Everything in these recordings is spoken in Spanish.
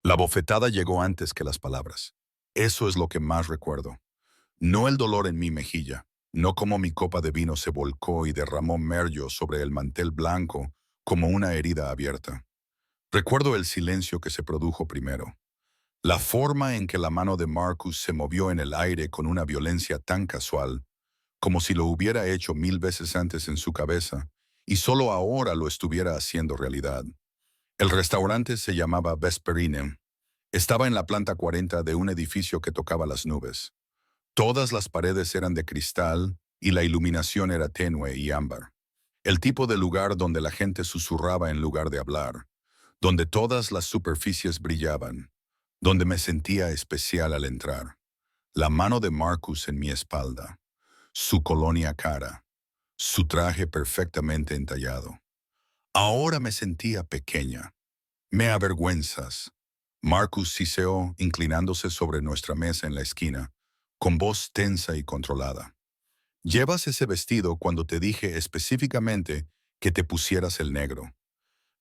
La bofetada llegó antes que las palabras. Eso es lo que más recuerdo. No el dolor en mi mejilla, no como mi copa de vino se volcó y derramó merlo sobre el mantel blanco como una herida abierta. Recuerdo el silencio que se produjo primero. La forma en que la mano de Marcus se movió en el aire con una violencia tan casual, como si lo hubiera hecho 1000 veces antes en su cabeza, y solo ahora lo estuviera haciendo realidad. El restaurante se llamaba Vesperine. Estaba en la planta 40 de un edificio que tocaba las nubes. Todas las paredes eran de cristal y la iluminación era tenue y ámbar. El tipo de lugar donde la gente susurraba en lugar de hablar, donde todas las superficies brillaban, donde me sentía especial al entrar. La mano de Marcus en mi espalda, su colonia cara, su traje perfectamente entallado. Ahora me sentía pequeña. Me avergüenzas. Marcus siseó, inclinándose sobre nuestra mesa en la esquina, con voz tensa y controlada. Llevas ese vestido cuando te dije específicamente que te pusieras el negro.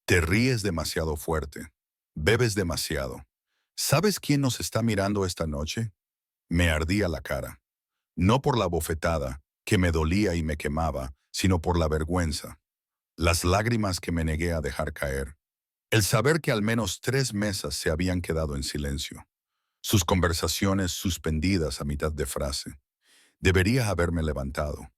Te ríes demasiado fuerte. Bebes demasiado. ¿Sabes quién nos está mirando esta noche? Me ardía la cara. No por la bofetada, que me dolía y me quemaba, sino por la vergüenza. Las lágrimas que me negué a dejar caer. El saber que al menos 3 mesas se habían quedado en silencio. Sus conversaciones suspendidas a mitad de frase. Debería haberme levantado.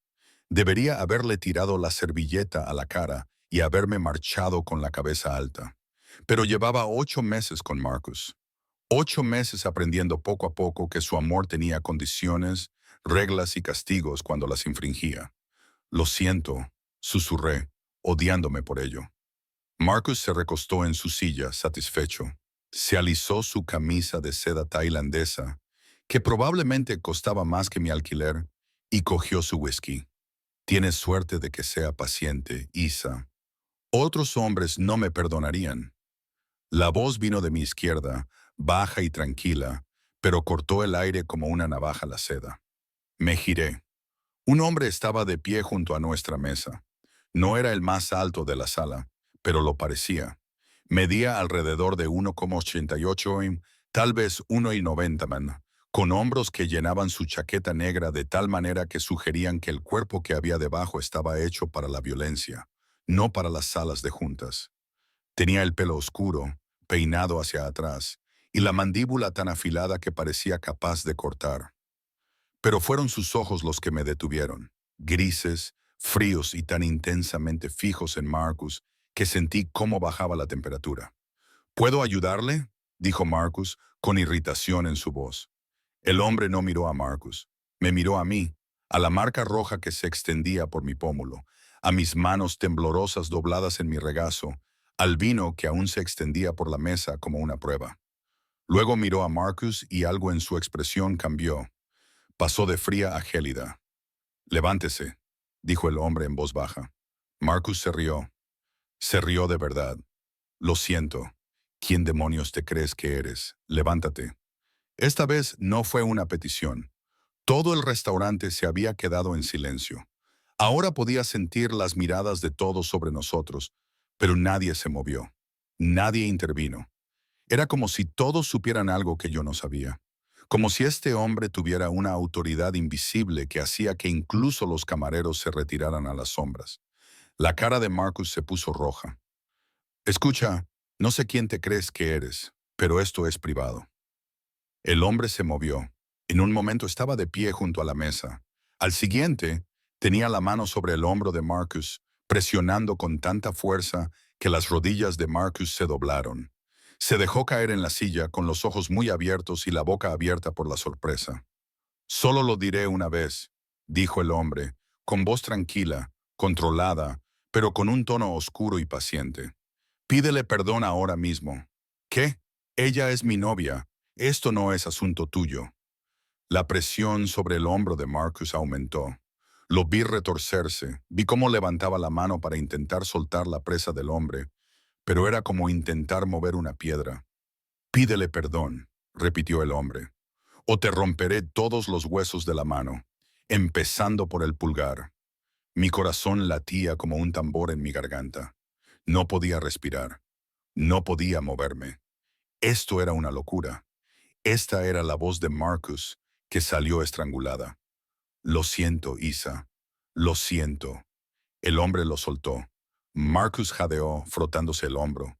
Debería haberle tirado la servilleta a la cara y haberme marchado con la cabeza alta. Pero llevaba 8 meses con Marcus. 8 meses aprendiendo poco a poco que su amor tenía condiciones, reglas y castigos cuando las infringía. Lo siento, susurré, odiándome por ello. Marcus se recostó en su silla, satisfecho. Se alisó su camisa de seda tailandesa, que probablemente costaba más que mi alquiler, y cogió su whisky. Tienes suerte de que sea paciente, Isa. Otros hombres no me perdonarían. La voz vino de mi izquierda, baja y tranquila, pero cortó el aire como una navaja la seda. Me giré. Un hombre estaba de pie junto a nuestra mesa. No era el más alto de la sala, pero lo parecía. Medía alrededor de 1,88 y tal vez 1,90 man, con hombros que llenaban su chaqueta negra de tal manera que sugerían que el cuerpo que había debajo estaba hecho para la violencia, no para las salas de juntas. Tenía el pelo oscuro, peinado hacia atrás, y la mandíbula tan afilada que parecía capaz de cortar. Pero fueron sus ojos los que me detuvieron, grises, fríos y tan intensamente fijos en Marcus que sentí cómo bajaba la temperatura. ¿Puedo ayudarle?, dijo Marcus, con irritación en su voz. El hombre no miró a Marcus, me miró a mí, a la marca roja que se extendía por mi pómulo, a mis manos temblorosas dobladas en mi regazo, al vino que aún se extendía por la mesa como una prueba. Luego miró a Marcus y algo en su expresión cambió. Pasó de fría a gélida. Levántese, dijo el hombre en voz baja. Marcus se rió. Se rió de verdad. Lo siento. ¿Quién demonios te crees que eres? Levántate. Esta vez no fue una petición. Todo el restaurante se había quedado en silencio. Ahora podía sentir las miradas de todos sobre nosotros, pero nadie se movió. Nadie intervino. Era como si todos supieran algo que yo no sabía. Como si este hombre tuviera una autoridad invisible que hacía que incluso los camareros se retiraran a las sombras. La cara de Marcus se puso roja. Escucha, no sé quién te crees que eres, pero esto es privado. El hombre se movió. En un momento estaba de pie junto a la mesa. Al siguiente, tenía la mano sobre el hombro de Marcus, presionando con tanta fuerza que las rodillas de Marcus se doblaron. Se dejó caer en la silla con los ojos muy abiertos y la boca abierta por la sorpresa. Solo lo diré una vez, dijo el hombre, con voz tranquila, controlada, pero con un tono oscuro y paciente. Pídele perdón ahora mismo. ¿Qué? Ella es mi novia. Esto no es asunto tuyo. La presión sobre el hombro de Marcus aumentó. Lo vi retorcerse, vi cómo levantaba la mano para intentar soltar la presa del hombre, pero era como intentar mover una piedra. Pídele perdón, repitió el hombre, o te romperé todos los huesos de la mano, empezando por el pulgar. Mi corazón latía como un tambor en mi garganta. No podía respirar. No podía moverme. Esto era una locura. Esta era la voz de Marcus, que salió estrangulada. Lo siento, Isa. Lo siento. El hombre lo soltó. Marcus jadeó, frotándose el hombro,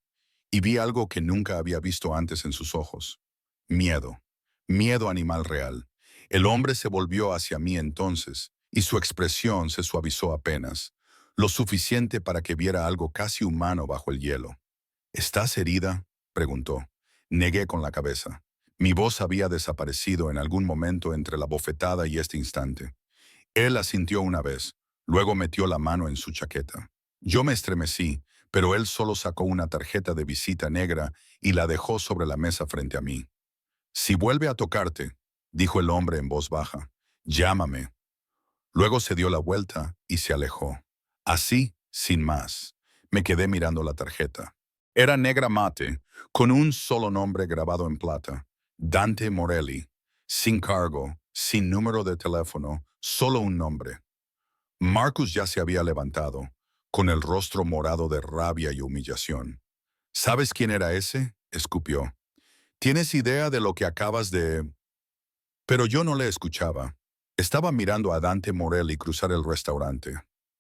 y vi algo que nunca había visto antes en sus ojos. Miedo. Miedo animal real. El hombre se volvió hacia mí entonces, y su expresión se suavizó apenas, lo suficiente para que viera algo casi humano bajo el hielo. ¿Estás herida?, preguntó. Negué con la cabeza. Mi voz había desaparecido en algún momento entre la bofetada y este instante. Él asintió una vez, luego metió la mano en su chaqueta. Yo me estremecí, pero él solo sacó una tarjeta de visita negra y la dejó sobre la mesa frente a mí. Si vuelve a tocarte, dijo el hombre en voz baja, llámame. Luego se dio la vuelta y se alejó. Así, sin más, me quedé mirando la tarjeta. Era negra mate, con un solo nombre grabado en plata, Dante Morelli, sin cargo, sin número de teléfono, solo un nombre. Marcus ya se había levantado, con el rostro morado de rabia y humillación. ¿Sabes quién era ese?, escupió. ¿Tienes idea de lo que acabas de...? Pero yo no le escuchaba. Estaba mirando a Dante Morelli cruzar el restaurante.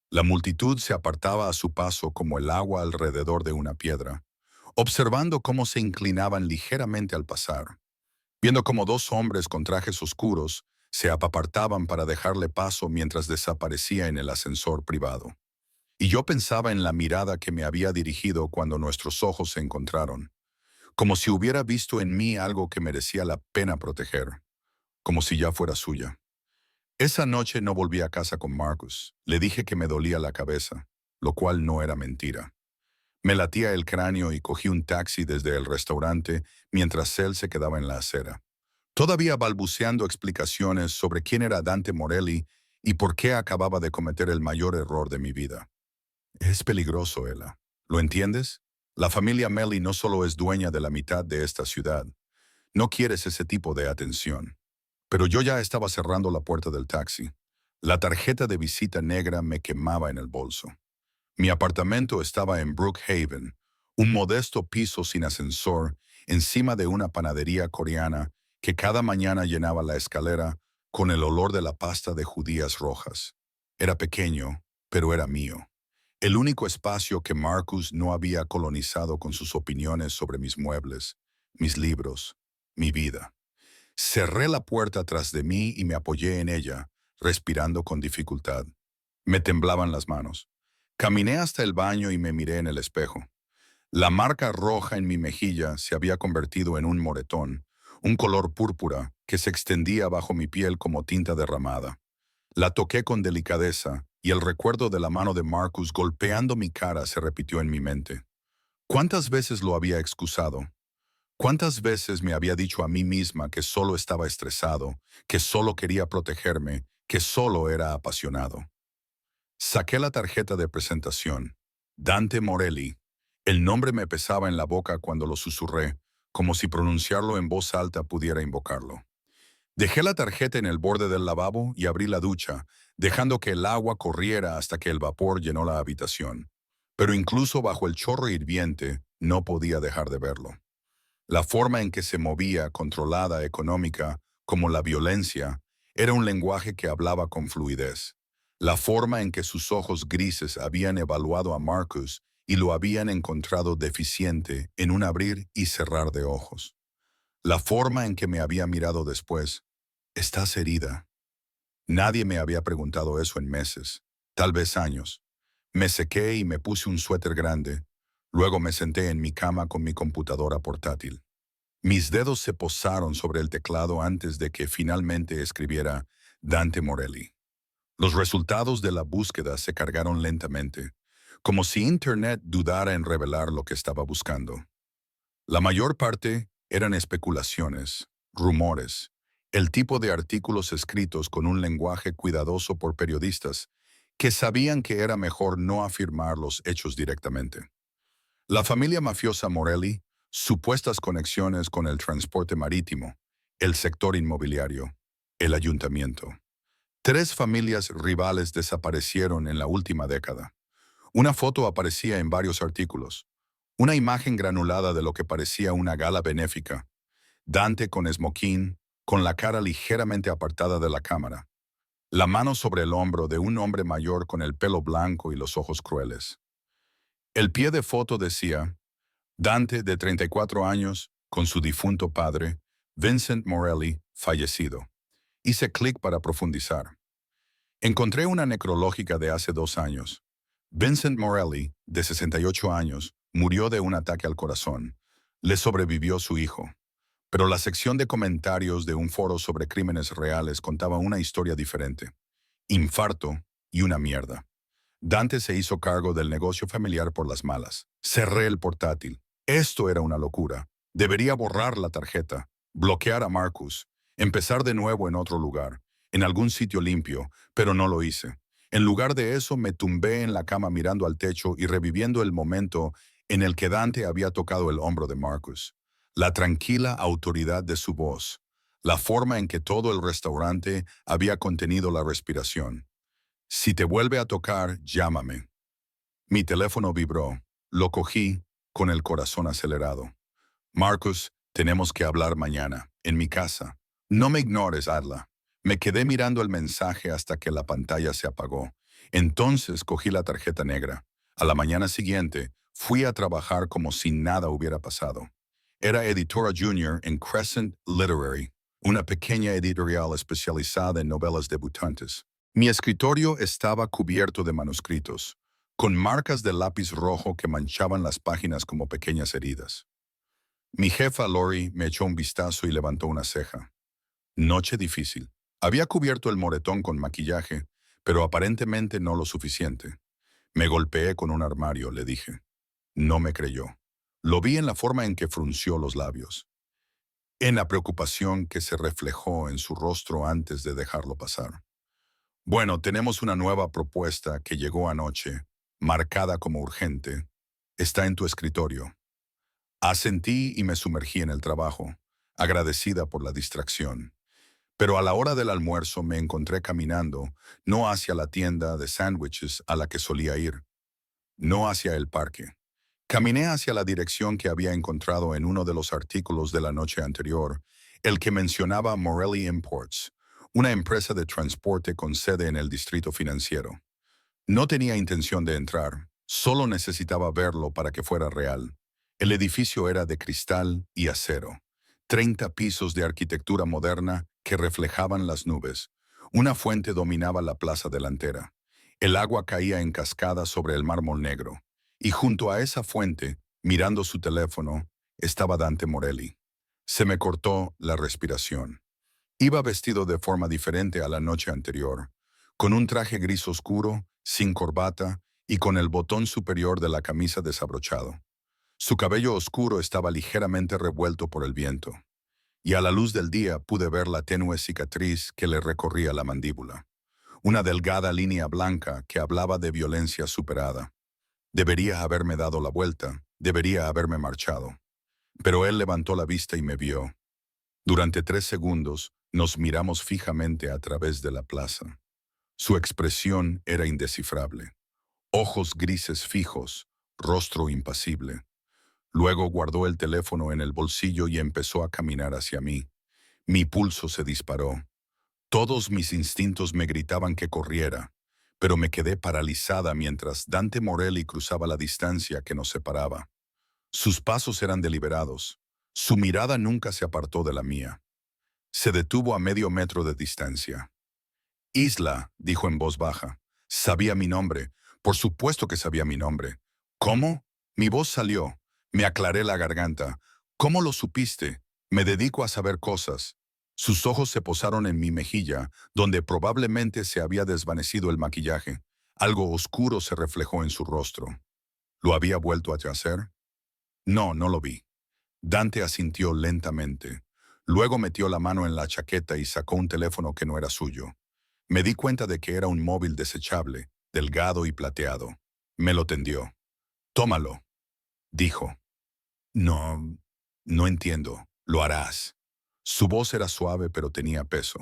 La multitud se apartaba a su paso como el agua alrededor de una piedra, observando cómo se inclinaban ligeramente al pasar, viendo cómo dos hombres con trajes oscuros se apartaban para dejarle paso mientras desaparecía en el ascensor privado. Y yo pensaba en la mirada que me había dirigido cuando nuestros ojos se encontraron, como si hubiera visto en mí algo que merecía la pena proteger, como si ya fuera suya. Esa noche no volví a casa con Marcus. Le dije que me dolía la cabeza, lo cual no era mentira. Me latía el cráneo y cogí un taxi desde el restaurante mientras él se quedaba en la acera, todavía balbuceando explicaciones sobre quién era Dante Morelli y por qué acababa de cometer el mayor error de mi vida. Es peligroso, Ella. ¿Lo entiendes? La familia Melly no solo es dueña de la mitad de esta ciudad. No quieres ese tipo de atención. Pero yo ya estaba cerrando la puerta del taxi. La tarjeta de visita negra me quemaba en el bolso. Mi apartamento estaba en Brookhaven, un modesto piso sin ascensor, encima de una panadería coreana que cada mañana llenaba la escalera con el olor de la pasta de judías rojas. Era pequeño, pero era mío. El único espacio que Marcus no había colonizado con sus opiniones sobre mis muebles, mis libros, mi vida. Cerré la puerta tras de mí y me apoyé en ella, respirando con dificultad. Me temblaban las manos. Caminé hasta el baño y me miré en el espejo. La marca roja en mi mejilla se había convertido en un moretón, un color púrpura que se extendía bajo mi piel como tinta derramada. La toqué con delicadeza y el recuerdo de la mano de Marcus golpeando mi cara se repitió en mi mente. ¿Cuántas veces lo había excusado? ¿Cuántas veces me había dicho a mí misma que solo estaba estresado, que solo quería protegerme, que solo era apasionado? Saqué la tarjeta de presentación. Dante Morelli. El nombre me pesaba en la boca cuando lo susurré, como si pronunciarlo en voz alta pudiera invocarlo. Dejé la tarjeta en el borde del lavabo y abrí la ducha, dejando que el agua corriera hasta que el vapor llenó la habitación. Pero incluso bajo el chorro hirviente, no podía dejar de verlo. La forma en que se movía, controlada, económica, como la violencia, era un lenguaje que hablaba con fluidez. La forma en que sus ojos grises habían evaluado a Marcus y lo habían encontrado deficiente en un abrir y cerrar de ojos. La forma en que me había mirado después. ¿Estás herida? Nadie me había preguntado eso en meses, tal vez años. Me sequé y me puse un suéter grande. Luego me senté en mi cama con mi computadora portátil. Mis dedos se posaron sobre el teclado antes de que finalmente escribiera Dante Morelli. Los resultados de la búsqueda se cargaron lentamente, como si Internet dudara en revelar lo que estaba buscando. La mayor parte eran especulaciones, rumores, el tipo de artículos escritos con un lenguaje cuidadoso por periodistas que sabían que era mejor no afirmar los hechos directamente. La familia mafiosa Morelli, supuestas conexiones con el transporte marítimo, el sector inmobiliario, el ayuntamiento. 3 familias rivales desaparecieron en la última década. Una foto aparecía en varios artículos. Una imagen granulada de lo que parecía una gala benéfica. Dante con esmoquín, con la cara ligeramente apartada de la cámara. La mano sobre el hombro de un hombre mayor con el pelo blanco y los ojos crueles. El pie de foto decía, Dante, de 34 años, con su difunto padre, Vincent Morelli, fallecido. Hice clic para profundizar. Encontré una necrológica de hace 2 años. Vincent Morelli, de 68 años, murió de un ataque al corazón. Le sobrevivió su hijo. Pero la sección de comentarios de un foro sobre crímenes reales contaba una historia diferente. Infarto y una mierda. Dante se hizo cargo del negocio familiar por las malas. Cerré el portátil. Esto era una locura. Debería borrar la tarjeta, bloquear a Marcus, empezar de nuevo en otro lugar, en algún sitio limpio, pero no lo hice. En lugar de eso, me tumbé en la cama mirando al techo y reviviendo el momento en el que Dante había tocado el hombro de Marcus. La tranquila autoridad de su voz, la forma en que todo el restaurante había contenido la respiración. Si te vuelve a tocar, llámame. Mi teléfono vibró. Lo cogí con el corazón acelerado. Marcus, tenemos que hablar mañana, en mi casa. No me ignores, Adla. Me quedé mirando el mensaje hasta que la pantalla se apagó. Entonces cogí la tarjeta negra. A la mañana siguiente, fui a trabajar como si nada hubiera pasado. Era editora junior en Crescent Literary, una pequeña editorial especializada en novelas debutantes. Mi escritorio estaba cubierto de manuscritos, con marcas de lápiz rojo que manchaban las páginas como pequeñas heridas. Mi jefa Lori me echó un vistazo y levantó una ceja. Noche difícil. Había cubierto el moretón con maquillaje, pero aparentemente no lo suficiente. Me golpeé con un armario, le dije. No me creyó. Lo vi en la forma en que frunció los labios, en la preocupación que se reflejó en su rostro antes de dejarlo pasar. Bueno, tenemos una nueva propuesta que llegó anoche, marcada como urgente. Está en tu escritorio. Asentí y me sumergí en el trabajo, agradecida por la distracción. Pero a la hora del almuerzo me encontré caminando, no hacia la tienda de sándwiches a la que solía ir, no hacia el parque. Caminé hacia la dirección que había encontrado en uno de los artículos de la noche anterior, el que mencionaba Morelli Imports, una empresa de transporte con sede en el distrito financiero. No tenía intención de entrar, solo necesitaba verlo para que fuera real. El edificio era de cristal y acero, 30 pisos de arquitectura moderna que reflejaban las nubes. Una fuente dominaba la plaza delantera. El agua caía en cascada sobre el mármol negro. Y junto a esa fuente, mirando su teléfono, estaba Dante Morelli. Se me cortó la respiración. Iba vestido de forma diferente a la noche anterior, con un traje gris oscuro, sin corbata y con el botón superior de la camisa desabrochado. Su cabello oscuro estaba ligeramente revuelto por el viento, y a la luz del día pude ver la tenue cicatriz que le recorría la mandíbula. Una delgada línea blanca que hablaba de violencia superada. Debería haberme dado la vuelta, debería haberme marchado. Pero él levantó la vista y me vio. Durante 3 segundos nos miramos fijamente a través de la plaza. Su expresión era indescifrable. Ojos grises fijos, rostro impasible. Luego guardó el teléfono en el bolsillo y empezó a caminar hacia mí. Mi pulso se disparó. Todos mis instintos me gritaban que corriera, pero me quedé paralizada mientras Dante Morelli cruzaba la distancia que nos separaba. Sus pasos eran deliberados. Su mirada nunca se apartó de la mía. Se detuvo a medio metro de distancia. Isla, dijo en voz baja. Sabía mi nombre. Por supuesto que sabía mi nombre. ¿Cómo? Mi voz salió. Me aclaré la garganta. ¿Cómo lo supiste? Me dedico a saber cosas. Sus ojos se posaron en mi mejilla, donde probablemente se había desvanecido el maquillaje. Algo oscuro se reflejó en su rostro. ¿Lo había vuelto a hacer? No, no lo vi. Dante asintió lentamente. Luego metió la mano en la chaqueta y sacó un teléfono que no era suyo. Me di cuenta de que era un móvil desechable, delgado y plateado. Me lo tendió. Tómalo, dijo. No, no entiendo. Lo harás. Su voz era suave pero tenía peso.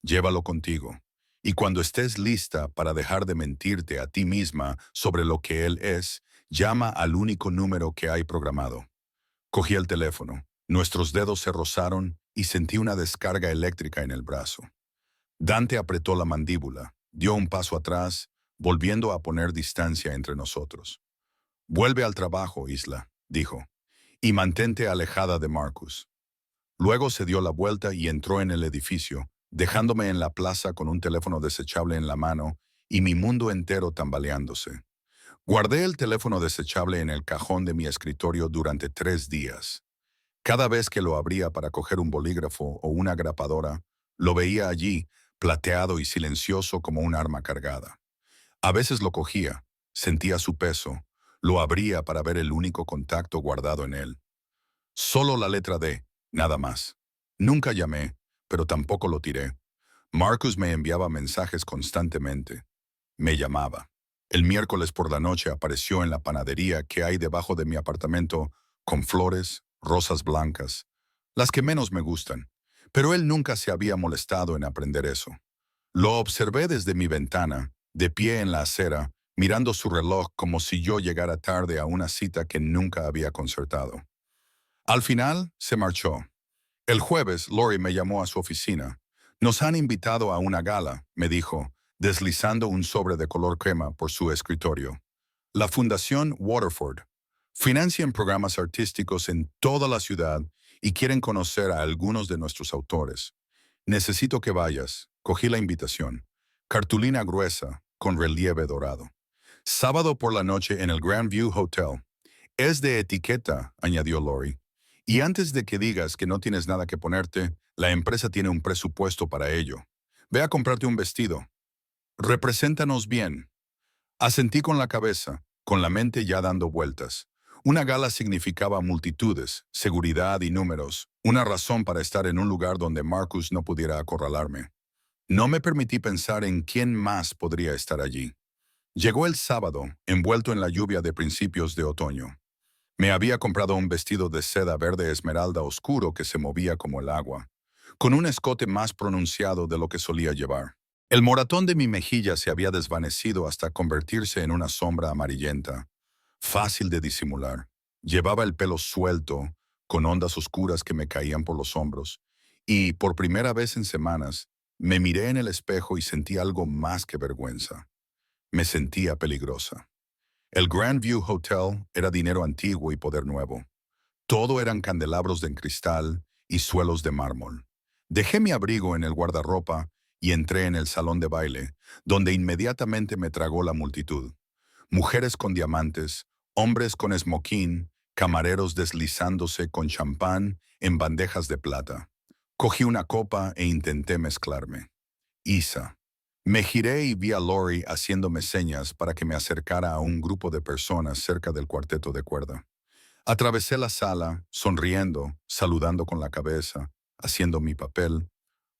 Llévalo contigo. Y cuando estés lista para dejar de mentirte a ti misma sobre lo que él es, Llama al único número que hay programado. Cogí el teléfono. Nuestros dedos se rozaron y sentí una descarga eléctrica en el brazo. Dante apretó la mandíbula, dio un paso atrás, volviendo a poner distancia entre nosotros. «Vuelve al trabajo, Isla», dijo, «y mantente alejada de Marcus». Luego se dio la vuelta y entró en el edificio, dejándome en la plaza con un teléfono desechable en la mano y mi mundo entero tambaleándose. Guardé el teléfono desechable en el cajón de mi escritorio durante 3 días. Cada vez que lo abría para coger un bolígrafo o una grapadora, lo veía allí, plateado y silencioso como un arma cargada. A veces lo cogía, sentía su peso, lo abría para ver el único contacto guardado en él. Solo la letra D, nada más. Nunca llamé, pero tampoco lo tiré. Marcus me enviaba mensajes constantemente. Me llamaba. El miércoles por la noche apareció en la panadería que hay debajo de mi apartamento con flores, rosas blancas, las que menos me gustan, pero él nunca se había molestado en aprender eso. Lo observé desde mi ventana, de pie en la acera, mirando su reloj como si yo llegara tarde a una cita que nunca había concertado. Al final, se marchó. El jueves, Lori me llamó a su oficina. «Nos han invitado a una gala», me dijo, deslizando un sobre de color crema por su escritorio. «La Fundación Waterford. Financian programas artísticos en toda la ciudad y quieren conocer a algunos de nuestros autores. Necesito que vayas». Cogí la invitación. Cartulina gruesa, con relieve dorado. «Sábado por la noche en el Grandview Hotel». «Es de etiqueta», añadió Lori. «Y antes de que digas que no tienes nada que ponerte, la empresa tiene un presupuesto para ello. Ve a comprarte un vestido. Represéntanos bien». Asentí con la cabeza, con la mente ya dando vueltas. Una gala significaba multitudes, seguridad y números, una razón para estar en un lugar donde Marcus no pudiera acorralarme. No me permití pensar en quién más podría estar allí. Llegó el sábado, envuelto en la lluvia de principios de otoño. Me había comprado un vestido de seda verde esmeralda oscuro que se movía como el agua, con un escote más pronunciado de lo que solía llevar. El moratón de mi mejilla se había desvanecido hasta convertirse en una sombra amarillenta, fácil de disimular. Llevaba el pelo suelto, con ondas oscuras que me caían por los hombros, y, por primera vez en semanas, me miré en el espejo y sentí algo más que vergüenza. Me sentía peligrosa. El Grandview Hotel era dinero antiguo y poder nuevo. Todo eran candelabros de cristal y suelos de mármol. Dejé mi abrigo en el guardarropa y entré en el salón de baile, donde inmediatamente me tragó la multitud. Mujeres con diamantes, hombres con esmoquín, camareros deslizándose con champán en bandejas de plata. Cogí una copa e intenté mezclarme. Isa. Me giré y vi a Lori haciéndome señas para que me acercara a un grupo de personas cerca del cuarteto de cuerda. Atravesé la sala, sonriendo, saludando con la cabeza, haciendo mi papel,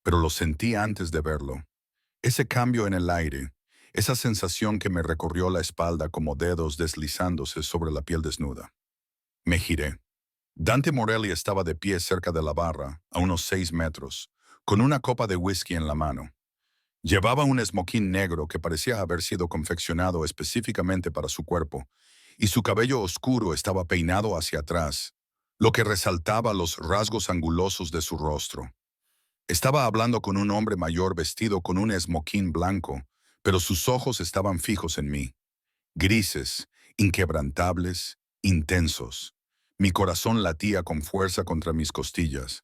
pero lo sentí antes de verlo. Ese cambio en el aire, esa sensación que me recorrió la espalda como dedos deslizándose sobre la piel desnuda. Me giré. Dante Morelli estaba de pie cerca de la barra, a unos 6 metros, con una copa de whisky en la mano. Llevaba un esmoquín negro que parecía haber sido confeccionado específicamente para su cuerpo, y su cabello oscuro estaba peinado hacia atrás, lo que resaltaba los rasgos angulosos de su rostro. Estaba hablando con un hombre mayor vestido con un esmoquín blanco, pero sus ojos estaban fijos en mí, grises, inquebrantables, intensos. Mi corazón latía con fuerza contra mis costillas.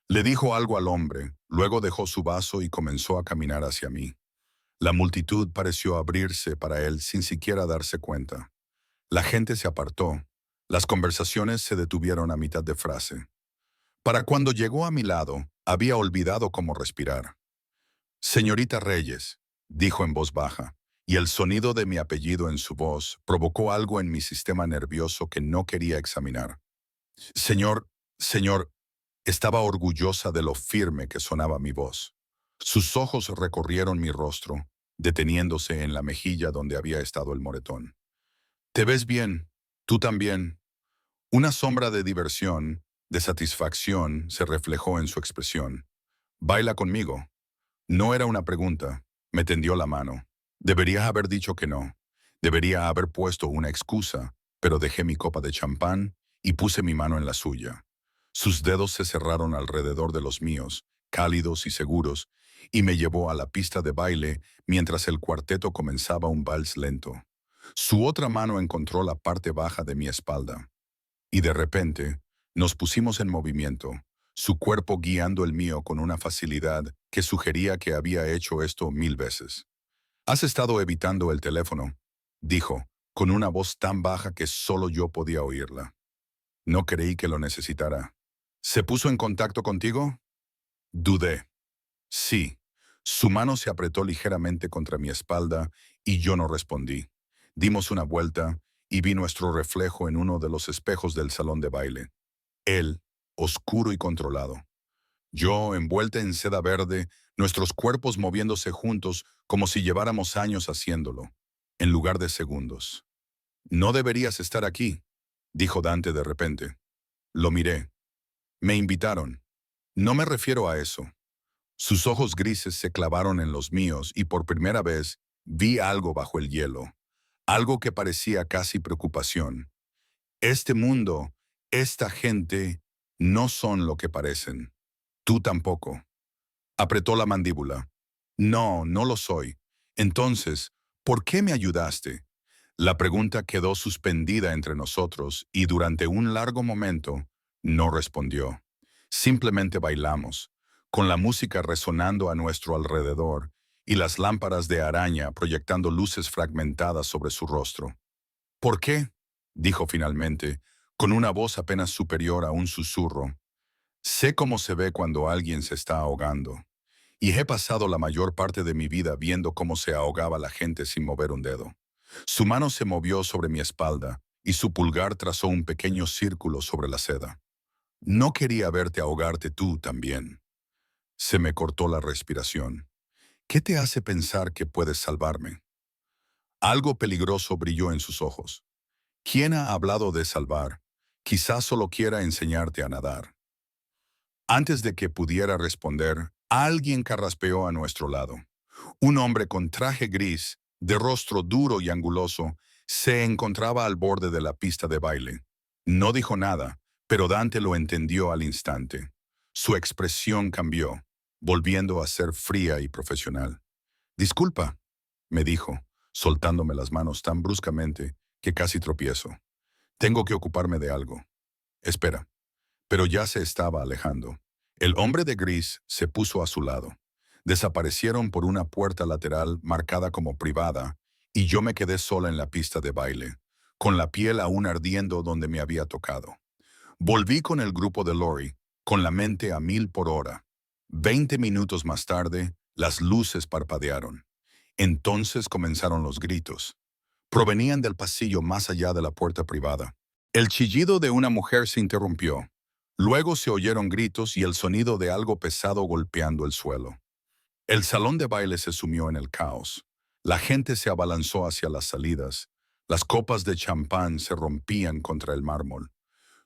Le dijo algo al hombre, luego dejó su vaso y comenzó a caminar hacia mí. La multitud pareció abrirse para él sin siquiera darse cuenta. La gente se apartó. Las conversaciones se detuvieron a mitad de frase. Para cuando llegó a mi lado, había olvidado cómo respirar. «Señorita Reyes», dijo en voz baja, y el sonido de mi apellido en su voz provocó algo en mi sistema nervioso que no quería examinar. Señor, estaba orgullosa de lo firme que sonaba mi voz. Sus ojos recorrieron mi rostro, deteniéndose en la mejilla donde había estado el moretón. «Te ves bien, tú también». Una sombra de diversión, de satisfacción, se reflejó en su expresión. «¿Baila conmigo?». No era una pregunta. Me tendió la mano. Debería haber dicho que no. Debería haber puesto una excusa, pero dejé mi copa de champán y puse mi mano en la suya. Sus dedos se cerraron alrededor de los míos, cálidos y seguros, y me llevó a la pista de baile mientras el cuarteto comenzaba un vals lento. Su otra mano encontró la parte baja de mi espalda, y de repente nos pusimos en movimiento, su cuerpo guiando el mío con una facilidad que sugería que había hecho esto 1000 veces. «Has estado evitando el teléfono», dijo, con una voz tan baja que solo yo podía oírla. No creí que lo necesitara. «¿Se puso en contacto contigo?» Dudé. Sí. Su mano se apretó ligeramente contra mi espalda y yo no respondí. Dimos una vuelta y vi nuestro reflejo en uno de los espejos del salón de baile. Él, oscuro y controlado. Yo, envuelta en seda verde, nuestros cuerpos moviéndose juntos como si lleváramos años haciéndolo, en lugar de segundos. «No deberías estar aquí», dijo Dante de repente. Lo miré. «Me invitaron». «No me refiero a eso». Sus ojos grises se clavaron en los míos y por primera vez vi algo bajo el hielo, algo que parecía casi preocupación. «Este mundo, esta gente, no son lo que parecen. Tú tampoco». Apretó la mandíbula. «No, no lo soy. Entonces, ¿por qué me ayudaste?» La pregunta quedó suspendida entre nosotros y durante un largo momento no respondió. Simplemente bailamos, con la música resonando a nuestro alrededor y las lámparas de araña proyectando luces fragmentadas sobre su rostro. «¿Por qué?», dijo finalmente, con una voz apenas superior a un susurro. «Sé cómo se ve cuando alguien se está ahogando. Y he pasado la mayor parte de mi vida viendo cómo se ahogaba la gente sin mover un dedo». Su mano se movió sobre mi espalda y su pulgar trazó un pequeño círculo sobre la seda. «No quería verte ahogarte tú también». Se me cortó la respiración. «¿Qué te hace pensar que puedes salvarme?» Algo peligroso brilló en sus ojos. «¿Quién ha hablado de salvar? Quizás solo quiera enseñarte a nadar». Antes de que pudiera responder, alguien carraspeó a nuestro lado. Un hombre con traje gris, de rostro duro y anguloso, se encontraba al borde de la pista de baile. No dijo nada, pero Dante lo entendió al instante. Su expresión cambió, volviendo a ser fría y profesional. «Disculpa», me dijo, soltándome las manos tan bruscamente que casi tropiezo. «Tengo que ocuparme de algo». «Espera». Pero ya se estaba alejando. El hombre de gris se puso a su lado. Desaparecieron por una puerta lateral marcada como privada, y yo me quedé sola en la pista de baile, con la piel aún ardiendo donde me había tocado. Volví con el grupo de Lori, con la mente a 1000 por hora. 20 minutos más tarde, las luces parpadearon. Entonces comenzaron los gritos. Provenían del pasillo más allá de la puerta privada. El chillido de una mujer se interrumpió. Luego se oyeron gritos y el sonido de algo pesado golpeando el suelo. El salón de baile se sumió en el caos. La gente se abalanzó hacia las salidas. Las copas de champán se rompían contra el mármol.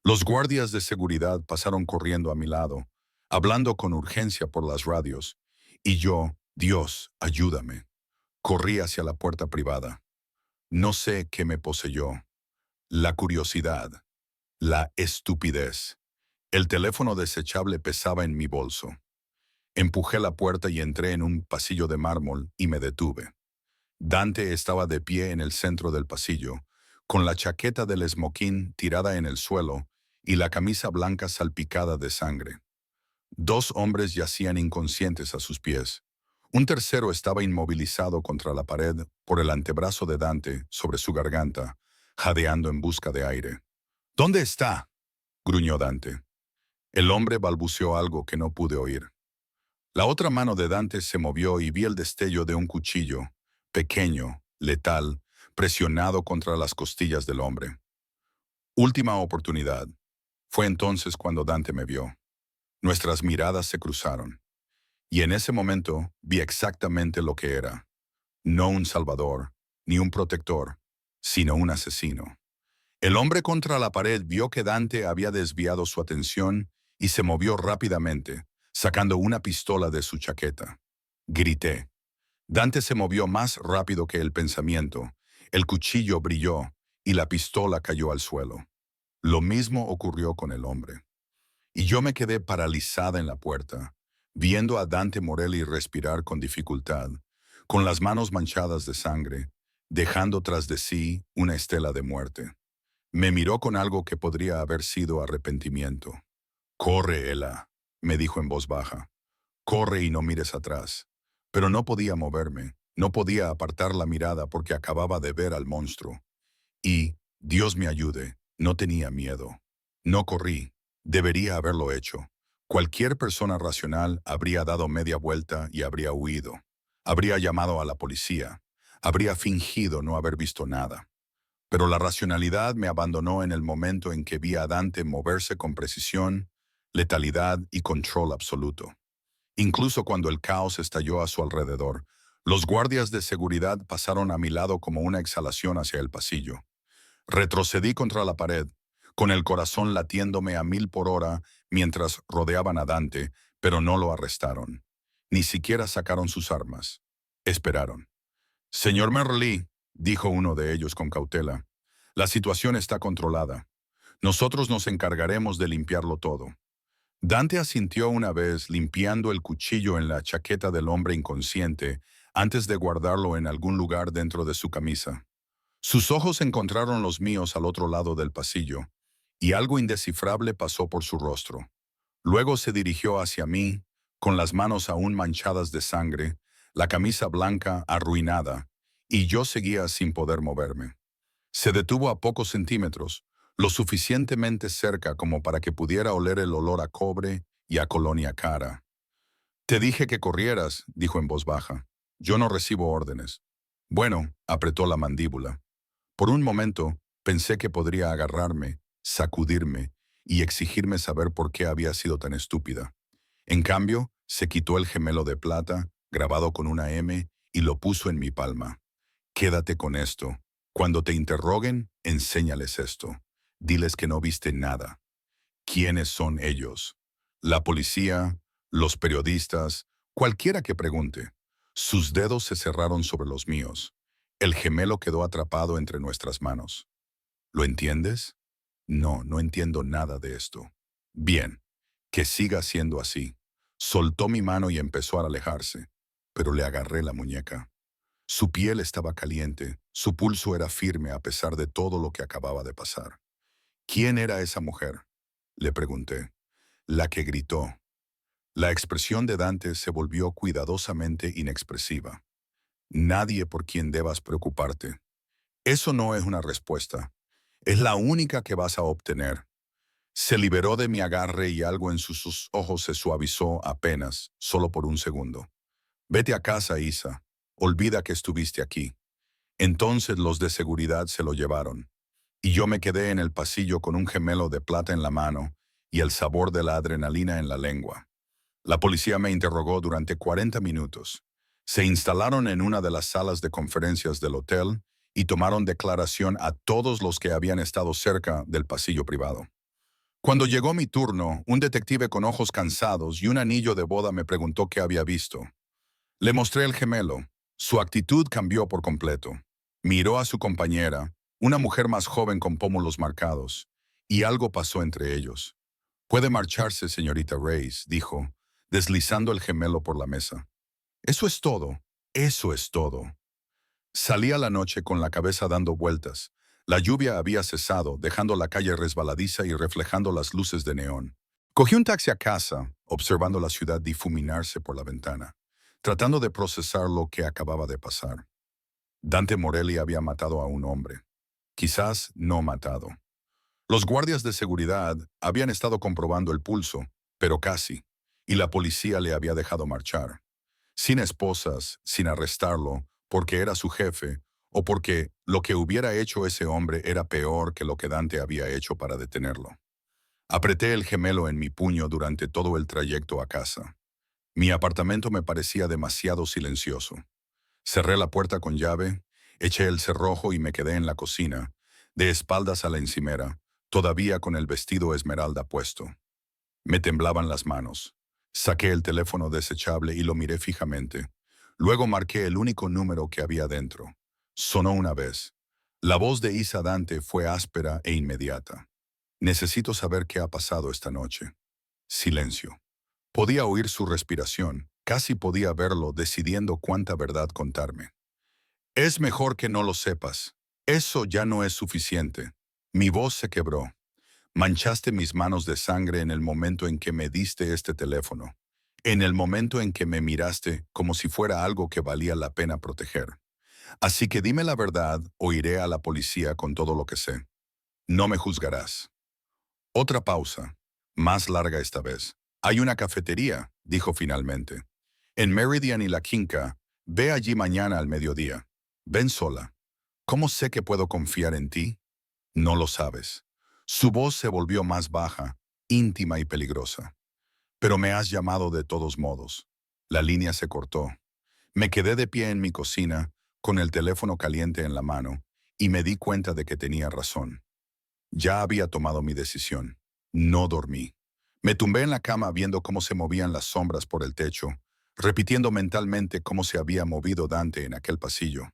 Los guardias de seguridad pasaron corriendo a mi lado, hablando con urgencia por las radios. Y yo, «Dios, ayúdame». Corrí hacia la puerta privada. No sé qué me poseyó. La curiosidad. La estupidez. El teléfono desechable pesaba en mi bolso. Empujé la puerta y entré en un pasillo de mármol y me detuve. Dante estaba de pie en el centro del pasillo, con la chaqueta del esmoquín tirada en el suelo y la camisa blanca salpicada de sangre. 2 hombres yacían inconscientes a sus pies. Un tercero estaba inmovilizado contra la pared por el antebrazo de Dante sobre su garganta, jadeando en busca de aire. «¿Dónde está?», gruñó Dante. El hombre balbuceó algo que no pude oír. La otra mano de Dante se movió y vi el destello de un cuchillo, pequeño, letal, presionado contra las costillas del hombre. Última oportunidad. Fue entonces cuando Dante me vio. Nuestras miradas se cruzaron. Y en ese momento vi exactamente lo que era. No un salvador, ni un protector, sino un asesino. El hombre contra la pared vio que Dante había desviado su atención y se movió rápidamente, sacando una pistola de su chaqueta. Grité. Dante se movió más rápido que el pensamiento. El cuchillo brilló, y la pistola cayó al suelo. Lo mismo ocurrió con el hombre. Y yo me quedé paralizada en la puerta, viendo a Dante Morelli respirar con dificultad, con las manos manchadas de sangre, dejando tras de sí una estela de muerte. Me miró con algo que podría haber sido arrepentimiento. «Corre, Ela», me dijo en voz baja. «Corre y no mires atrás». Pero no podía moverme, no podía apartar la mirada porque acababa de ver al monstruo. Y, Dios me ayude, no tenía miedo. No corrí. Debería haberlo hecho. Cualquier persona racional habría dado media vuelta y habría huido. Habría llamado a la policía. Habría fingido no haber visto nada. Pero la racionalidad me abandonó en el momento en que vi a Dante moverse con precisión, letalidad y control absoluto. Incluso cuando el caos estalló a su alrededor, los guardias de seguridad pasaron a mi lado como una exhalación hacia el pasillo. Retrocedí contra la pared, con el corazón latiéndome a 1000 por hora mientras rodeaban a Dante, pero no lo arrestaron. Ni siquiera sacaron sus armas. Esperaron. «Señor Merlí», dijo uno de ellos con cautela, «la situación está controlada. Nosotros nos encargaremos de limpiarlo todo». Dante asintió una vez limpiando el cuchillo en la chaqueta del hombre inconsciente antes de guardarlo en algún lugar dentro de su camisa. Sus ojos encontraron los míos al otro lado del pasillo, y algo indescifrable pasó por su rostro. Luego se dirigió hacia mí, con las manos aún manchadas de sangre, la camisa blanca arruinada, y yo seguía sin poder moverme. Se detuvo a pocos centímetros, lo suficientemente cerca como para que pudiera oler el olor a cobre y a colonia cara. «Te dije que corrieras», dijo en voz baja. «Yo no recibo órdenes». Bueno, apretó la mandíbula. Por un momento, pensé que podría agarrarme, sacudirme y exigirme saber por qué había sido tan estúpida. En cambio, se quitó el gemelo de plata, grabado con una M, y lo puso en mi palma. «Quédate con esto. Cuando te interroguen, enséñales esto. Diles que no viste nada». ¿Quiénes son ellos? La policía, los periodistas, cualquiera que pregunte. Sus dedos se cerraron sobre los míos. El gemelo quedó atrapado entre nuestras manos. ¿Lo entiendes? No, no entiendo nada de esto. Bien, que siga siendo así. Soltó mi mano y empezó a alejarse, pero le agarré la muñeca. Su piel estaba caliente, su pulso era firme a pesar de todo lo que acababa de pasar. ¿Quién era esa mujer?, le pregunté. La que gritó. La expresión de Dante se volvió cuidadosamente inexpresiva. Nadie por quien debas preocuparte. Eso no es una respuesta. Es la única que vas a obtener. Se liberó de mi agarre y algo en sus ojos se suavizó apenas, solo por un segundo. Vete a casa, Isa. Olvida que estuviste aquí. Entonces los de seguridad se lo llevaron. Y yo me quedé en el pasillo con un gemelo de plata en la mano y el sabor de la adrenalina en la lengua. La policía me interrogó durante 40 minutos. Se instalaron en una de las salas de conferencias del hotel y tomaron declaración a todos los que habían estado cerca del pasillo privado. Cuando llegó mi turno, un detective con ojos cansados y un anillo de boda me preguntó qué había visto. Le mostré el gemelo. Su actitud cambió por completo. Miró a su compañera, una mujer más joven con pómulos marcados, y algo pasó entre ellos. «Puede marcharse, señorita Reyes», dijo, deslizando el gemelo por la mesa. «Eso es todo, eso es todo». Salí a la noche con la cabeza dando vueltas. La lluvia había cesado, dejando la calle resbaladiza y reflejando las luces de neón. Cogí un taxi a casa, observando la ciudad difuminarse por la ventana, tratando de procesar lo que acababa de pasar. Dante Morelli había matado a un hombre. Quizás no matado. Los guardias de seguridad habían estado comprobando el pulso, pero casi, y la policía le había dejado marchar. Sin esposas, sin arrestarlo, porque era su jefe, o porque lo que hubiera hecho ese hombre era peor que lo que Dante había hecho para detenerlo. Apreté el gemelo en mi puño durante todo el trayecto a casa. Mi apartamento me parecía demasiado silencioso. Cerré la puerta con llave, eché el cerrojo y me quedé en la cocina, de espaldas a la encimera, todavía con el vestido esmeralda puesto. Me temblaban las manos. Saqué el teléfono desechable y lo miré fijamente. Luego marqué el único número que había dentro. Sonó una vez. La voz de Isa Dante fue áspera e inmediata. Necesito saber qué ha pasado esta noche. Silencio. Podía oír su respiración, casi podía verlo decidiendo cuánta verdad contarme. Es mejor que no lo sepas. Eso ya no es suficiente. Mi voz se quebró. Manchaste mis manos de sangre en el momento en que me diste este teléfono. En el momento en que me miraste como si fuera algo que valía la pena proteger. Así que dime la verdad o iré a la policía con todo lo que sé. No me juzgarás. Otra pausa, más larga esta vez. Hay una cafetería, dijo finalmente. En Meridian y La Quinca, ve allí mañana al mediodía. Ven sola. ¿Cómo sé que puedo confiar en ti? No lo sabes. Su voz se volvió más baja, íntima y peligrosa. Pero me has llamado de todos modos. La línea se cortó. Me quedé de pie en mi cocina, con el teléfono caliente en la mano, y me di cuenta de que tenía razón. Ya había tomado mi decisión. No dormí. Me tumbé en la cama viendo cómo se movían las sombras por el techo, repitiendo mentalmente cómo se había movido Dante en aquel pasillo.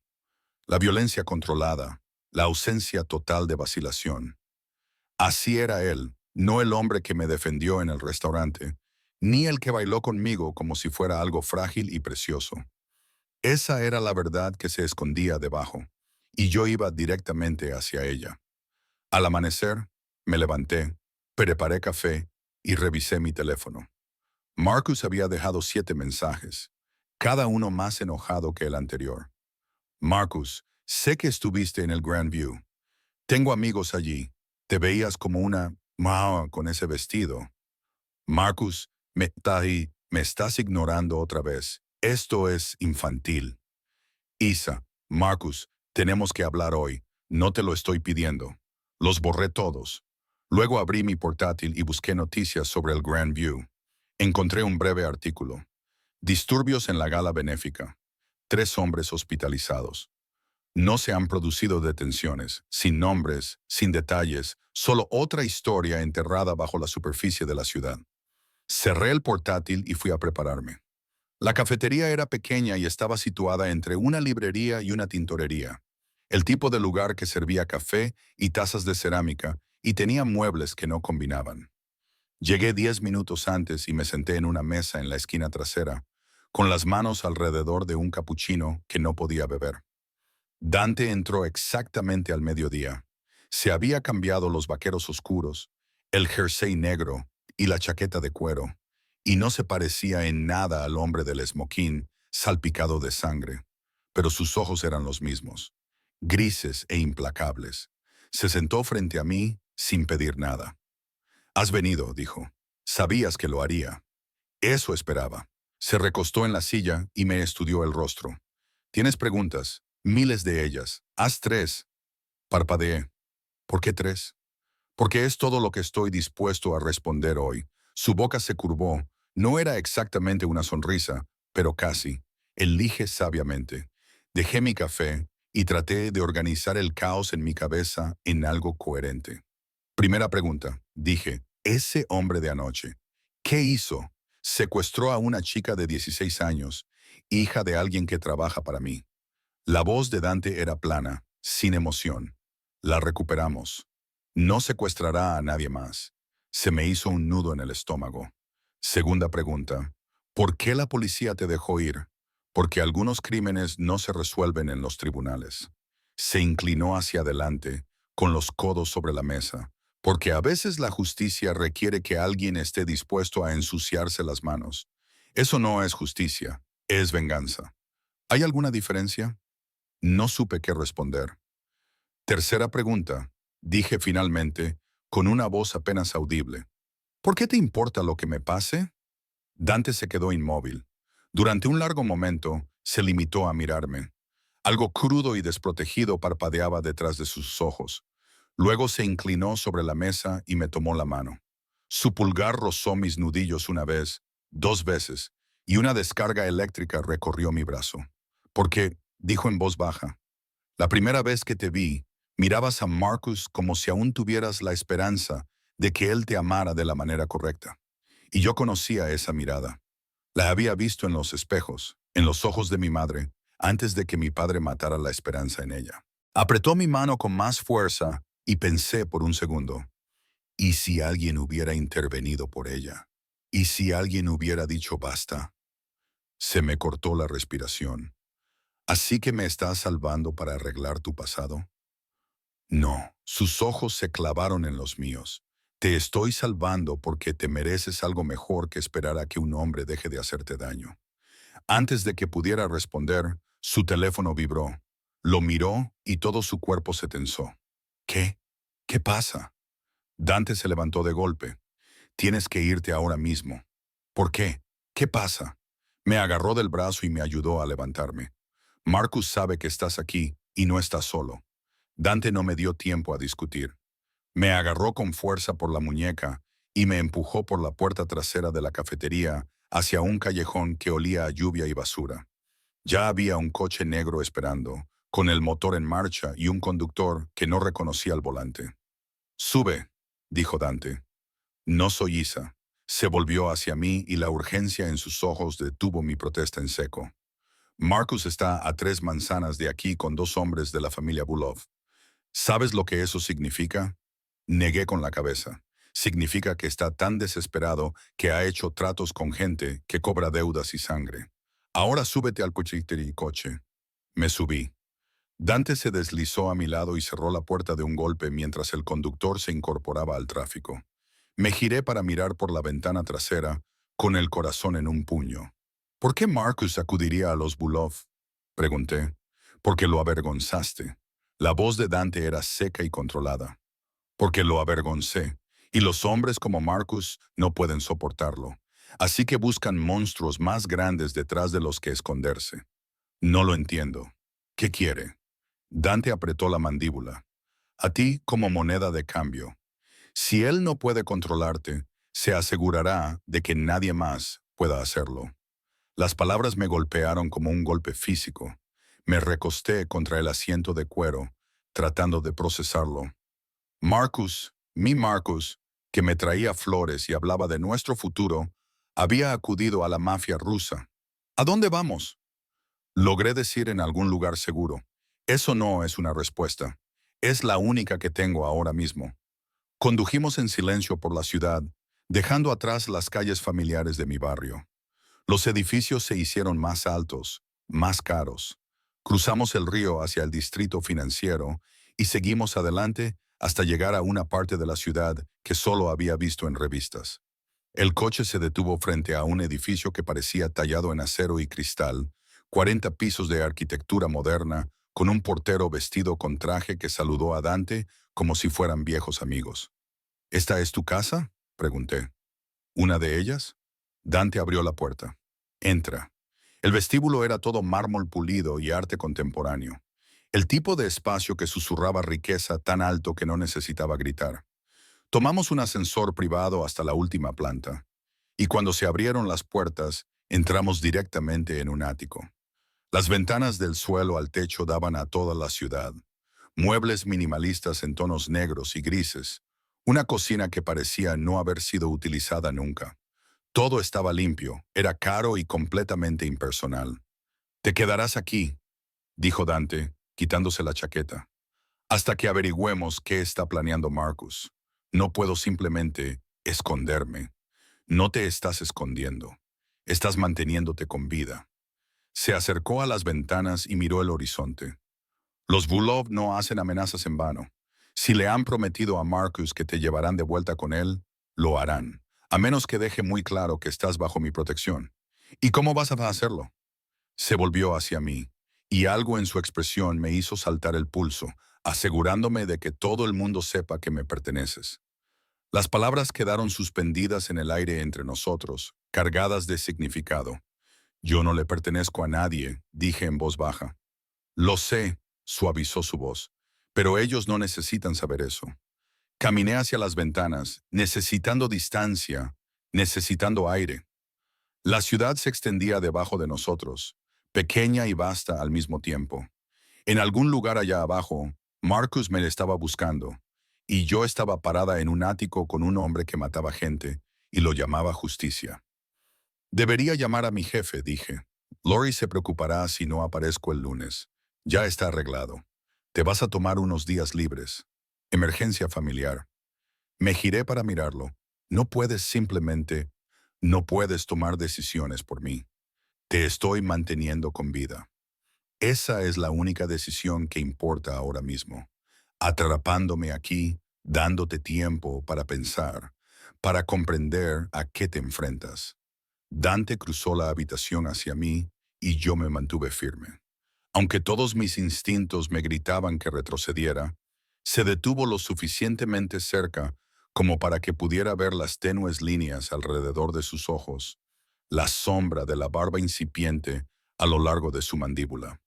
La violencia controlada, la ausencia total de vacilación. Así era él, no el hombre que me defendió en el restaurante, ni el que bailó conmigo como si fuera algo frágil y precioso. Esa era la verdad que se escondía debajo, y yo iba directamente hacia ella. Al amanecer, me levanté, preparé café y revisé mi teléfono. Marcus había dejado 7 mensajes, cada uno más enojado que el anterior. Marcus, sé que estuviste en el Grandview. Tengo amigos allí. Te veías como una Mao con ese vestido. Marcus, me estás ignorando otra vez. Esto es infantil. Isa, Marcus, tenemos que hablar hoy. No te lo estoy pidiendo. Los borré todos. Luego abrí mi portátil y busqué noticias sobre el Grandview. Encontré un breve artículo. Disturbios en la gala benéfica. 3 hombres hospitalizados. No se han producido detenciones, sin nombres, sin detalles, solo otra historia enterrada bajo la superficie de la ciudad. Cerré el portátil y fui a prepararme. La cafetería era pequeña y estaba situada entre una librería y una tintorería. El tipo de lugar que servía café y tazas de cerámica y tenía muebles que no combinaban. Llegué 10 minutos antes y me senté en una mesa en la esquina trasera, con las manos alrededor de un capuchino que no podía beber. Dante entró exactamente al mediodía. Se había cambiado los vaqueros oscuros, el jersey negro y la chaqueta de cuero, y no se parecía en nada al hombre del esmoquín salpicado de sangre, pero sus ojos eran los mismos, grises e implacables. Se sentó frente a mí sin pedir nada. «Has venido», dijo. «Sabías que lo haría». Eso esperaba. Se recostó en la silla y me estudió el rostro. «¿Tienes preguntas?» «Miles de ellas. Haz 3». Parpadeé. «¿Por qué 3?» «Porque es todo lo que estoy dispuesto a responder hoy». Su boca se curvó. No era exactamente una sonrisa, pero casi. Elige sabiamente. Dejé mi café y traté de organizar el caos en mi cabeza en algo coherente. Primera pregunta, dije, ese hombre de anoche, ¿qué hizo? Secuestró a una chica de 16 años, hija de alguien que trabaja para mí. La voz de Dante era plana, sin emoción. La recuperamos. No secuestrará a nadie más. Se me hizo un nudo en el estómago. Segunda pregunta, ¿por qué la policía te dejó ir? Porque algunos crímenes no se resuelven en los tribunales. Se inclinó hacia adelante, con los codos sobre la mesa, porque a veces la justicia requiere que alguien esté dispuesto a ensuciarse las manos. Eso no es justicia, es venganza. ¿Hay alguna diferencia? No supe qué responder. Tercera pregunta, dije finalmente, con una voz apenas audible. ¿Por qué te importa lo que me pase? Dante se quedó inmóvil. Durante un largo momento, se limitó a mirarme. Algo crudo y desprotegido parpadeaba detrás de sus ojos. Luego se inclinó sobre la mesa y me tomó la mano. Su pulgar rozó mis nudillos una vez, 2 veces, y una descarga eléctrica recorrió mi brazo. Porque, dijo en voz baja, la primera vez que te vi, mirabas a Marcus como si aún tuvieras la esperanza de que él te amara de la manera correcta. Y yo conocía esa mirada. La había visto en los espejos, en los ojos de mi madre, antes de que mi padre matara la esperanza en ella. Apretó mi mano con más fuerza y pensé por un segundo. ¿Y si alguien hubiera intervenido por ella? ¿Y si alguien hubiera dicho basta? Se me cortó la respiración. ¿Así que me estás salvando para arreglar tu pasado? No, sus ojos se clavaron en los míos. Te estoy salvando porque te mereces algo mejor que esperar a que un hombre deje de hacerte daño. Antes de que pudiera responder, su teléfono vibró. Lo miró y todo su cuerpo se tensó. ¿Qué? ¿Qué pasa? Dante se levantó de golpe. Tienes que irte ahora mismo. ¿Por qué? ¿Qué pasa? Me agarró del brazo y me ayudó a levantarme. Marcus sabe que estás aquí y no estás solo. Dante no me dio tiempo a discutir. Me agarró con fuerza por la muñeca y me empujó por la puerta trasera de la cafetería hacia un callejón que olía a lluvia y basura. Ya había un coche negro esperando, con el motor en marcha y un conductor que no reconocía al volante. «Sube», dijo Dante. «No soy Isa». Se volvió hacia mí y la urgencia en sus ojos detuvo mi protesta en seco. «Marcus está a 3 manzanas de aquí con 2 hombres de la familia Bulov. ¿Sabes lo que eso significa?» Negué con la cabeza. Significa que está tan desesperado que ha hecho tratos con gente que cobra deudas y sangre. Ahora súbete al coche. Me subí. Dante se deslizó a mi lado y cerró la puerta de un golpe mientras el conductor se incorporaba al tráfico. Me giré para mirar por la ventana trasera, con el corazón en un puño. ¿Por qué Marcus acudiría a los Bulov? Pregunté. Porque lo avergonzaste. La voz de Dante era seca y controlada. Porque lo avergoncé, y los hombres como Marcus no pueden soportarlo. Así que buscan monstruos más grandes detrás de los que esconderse. No lo entiendo. ¿Qué quiere? Dante apretó la mandíbula. A ti como moneda de cambio. Si él no puede controlarte, se asegurará de que nadie más pueda hacerlo. Las palabras me golpearon como un golpe físico. Me recosté contra el asiento de cuero, tratando de procesarlo. Marcus, mi Marcus, que me traía flores y hablaba de nuestro futuro, había acudido a la mafia rusa. ¿A dónde vamos? Logré decir en algún lugar seguro. Eso no es una respuesta. Es la única que tengo ahora mismo. Condujimos en silencio por la ciudad, dejando atrás las calles familiares de mi barrio. Los edificios se hicieron más altos, más caros. Cruzamos el río hacia el distrito financiero y seguimos adelante hasta llegar a una parte de la ciudad que solo había visto en revistas. El coche se detuvo frente a un edificio que parecía tallado en acero y cristal, 40 pisos de arquitectura moderna, con un portero vestido con traje que saludó a Dante como si fueran viejos amigos. ¿Esta es tu casa?, pregunté. ¿Una de ellas? Dante abrió la puerta. Entra. El vestíbulo era todo mármol pulido y arte contemporáneo. El tipo de espacio que susurraba riqueza tan alto que no necesitaba gritar. Tomamos un ascensor privado hasta la última planta. Y cuando se abrieron las puertas, entramos directamente en un ático. Las ventanas del suelo al techo daban a toda la ciudad. Muebles minimalistas en tonos negros y grises. Una cocina que parecía no haber sido utilizada nunca. Todo estaba limpio, era caro y completamente impersonal. «Te quedarás aquí», dijo Dante, quitándose la chaqueta, «hasta que averigüemos qué está planeando Marcus. No puedo simplemente esconderme. No te estás escondiendo. Estás manteniéndote con vida». Se acercó a las ventanas y miró el horizonte. Los Bulov no hacen amenazas en vano. Si le han prometido a Marcus que te llevarán de vuelta con él, lo harán, a menos que deje muy claro que estás bajo mi protección. ¿Y cómo vas a hacerlo? Se volvió hacia mí, y algo en su expresión me hizo saltar el pulso, asegurándome de que todo el mundo sepa que me perteneces. Las palabras quedaron suspendidas en el aire entre nosotros, cargadas de significado. «Yo no le pertenezco a nadie», dije en voz baja. «Lo sé», suavizó su voz, «pero ellos no necesitan saber eso». Caminé hacia las ventanas, necesitando distancia, necesitando aire. La ciudad se extendía debajo de nosotros, pequeña y vasta al mismo tiempo. En algún lugar allá abajo, Marcus me estaba buscando, y yo estaba parada en un ático con un hombre que mataba gente y lo llamaba justicia. «Debería llamar a mi jefe», dije. «Lori se preocupará si no aparezco el lunes. Ya está arreglado». Te vas a tomar unos días libres. Emergencia familiar. Me giré para mirarlo. No puedes simplemente, no puedes tomar decisiones por mí. Te estoy manteniendo con vida. Esa es la única decisión que importa ahora mismo. Atrapándome aquí, dándote tiempo para pensar, para comprender a qué te enfrentas. Dante cruzó la habitación hacia mí y yo me mantuve firme. Aunque todos mis instintos me gritaban que retrocediera, se detuvo lo suficientemente cerca como para que pudiera ver las tenues líneas alrededor de sus ojos, la sombra de la barba incipiente a lo largo de su mandíbula.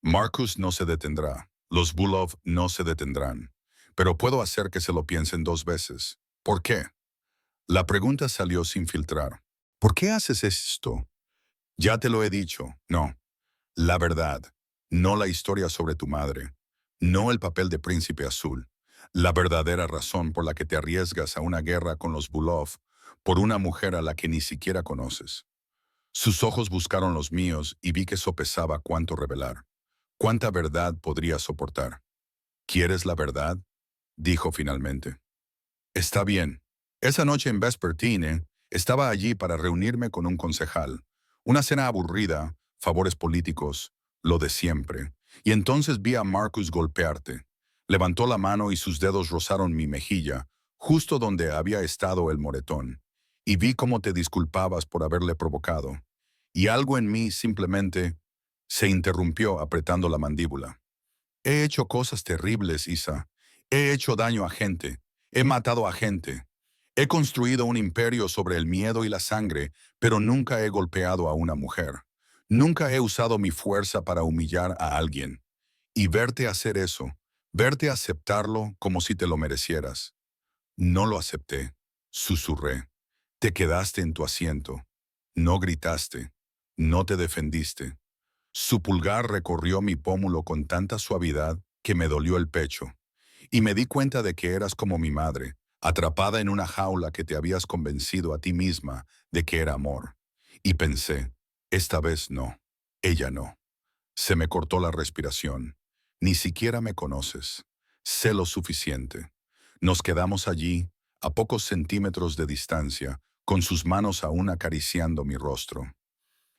Marcus no se detendrá, los Bulov no se detendrán, pero puedo hacer que se lo piensen dos veces. ¿Por qué? La pregunta salió sin filtrar. ¿Por qué haces esto? Ya te lo he dicho, no. La verdad, no la historia sobre tu madre, no el papel de príncipe azul, la verdadera razón por la que te arriesgas a una guerra con los Bulov por una mujer a la que ni siquiera conoces. Sus ojos buscaron los míos y vi que sopesaba cuánto revelar, cuánta verdad podría soportar. ¿Quieres la verdad? Dijo finalmente. Está bien. Esa noche en Vespertine estaba allí para reunirme con un concejal. Una cena aburrida, favores políticos, lo de siempre. Y entonces vi a Marcus golpearte. Levantó la mano y sus dedos rozaron mi mejilla, justo donde había estado el moretón. Y vi cómo te disculpabas por haberle provocado. Y algo en mí simplemente se interrumpió apretando la mandíbula. He hecho cosas terribles, Isa. He hecho daño a gente. He matado a gente. He construido un imperio sobre el miedo y la sangre, pero nunca he golpeado a una mujer. Nunca he usado mi fuerza para humillar a alguien. Y verte hacer eso, verte aceptarlo como si te lo merecieras. No lo acepté, susurré. Te quedaste en tu asiento. No gritaste. No te defendiste. Su pulgar recorrió mi pómulo con tanta suavidad que me dolió el pecho, y me di cuenta de que eras como mi madre, atrapada en una jaula que te habías convencido a ti misma de que era amor. Y pensé, esta vez no, ella no. Se me cortó la respiración. Ni siquiera me conoces. Sé lo suficiente. Nos quedamos allí, a pocos centímetros de distancia, con sus manos aún acariciando mi rostro.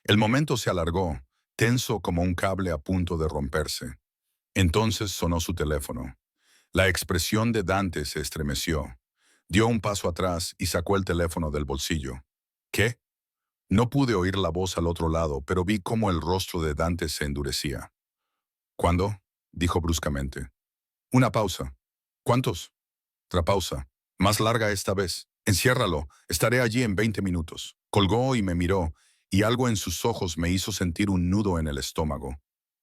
El momento se alargó, tenso como un cable a punto de romperse. Entonces sonó su teléfono. La expresión de Dante se estremeció. Dio un paso atrás y sacó el teléfono del bolsillo. ¿Qué? No pude oír la voz al otro lado, pero vi cómo el rostro de Dante se endurecía. ¿Cuándo? Dijo bruscamente. Una pausa. ¿Cuántos? Otra pausa. Más larga esta vez. Enciérralo. Estaré allí en 20 minutos. Colgó y me miró, y algo en sus ojos me hizo sentir un nudo en el estómago.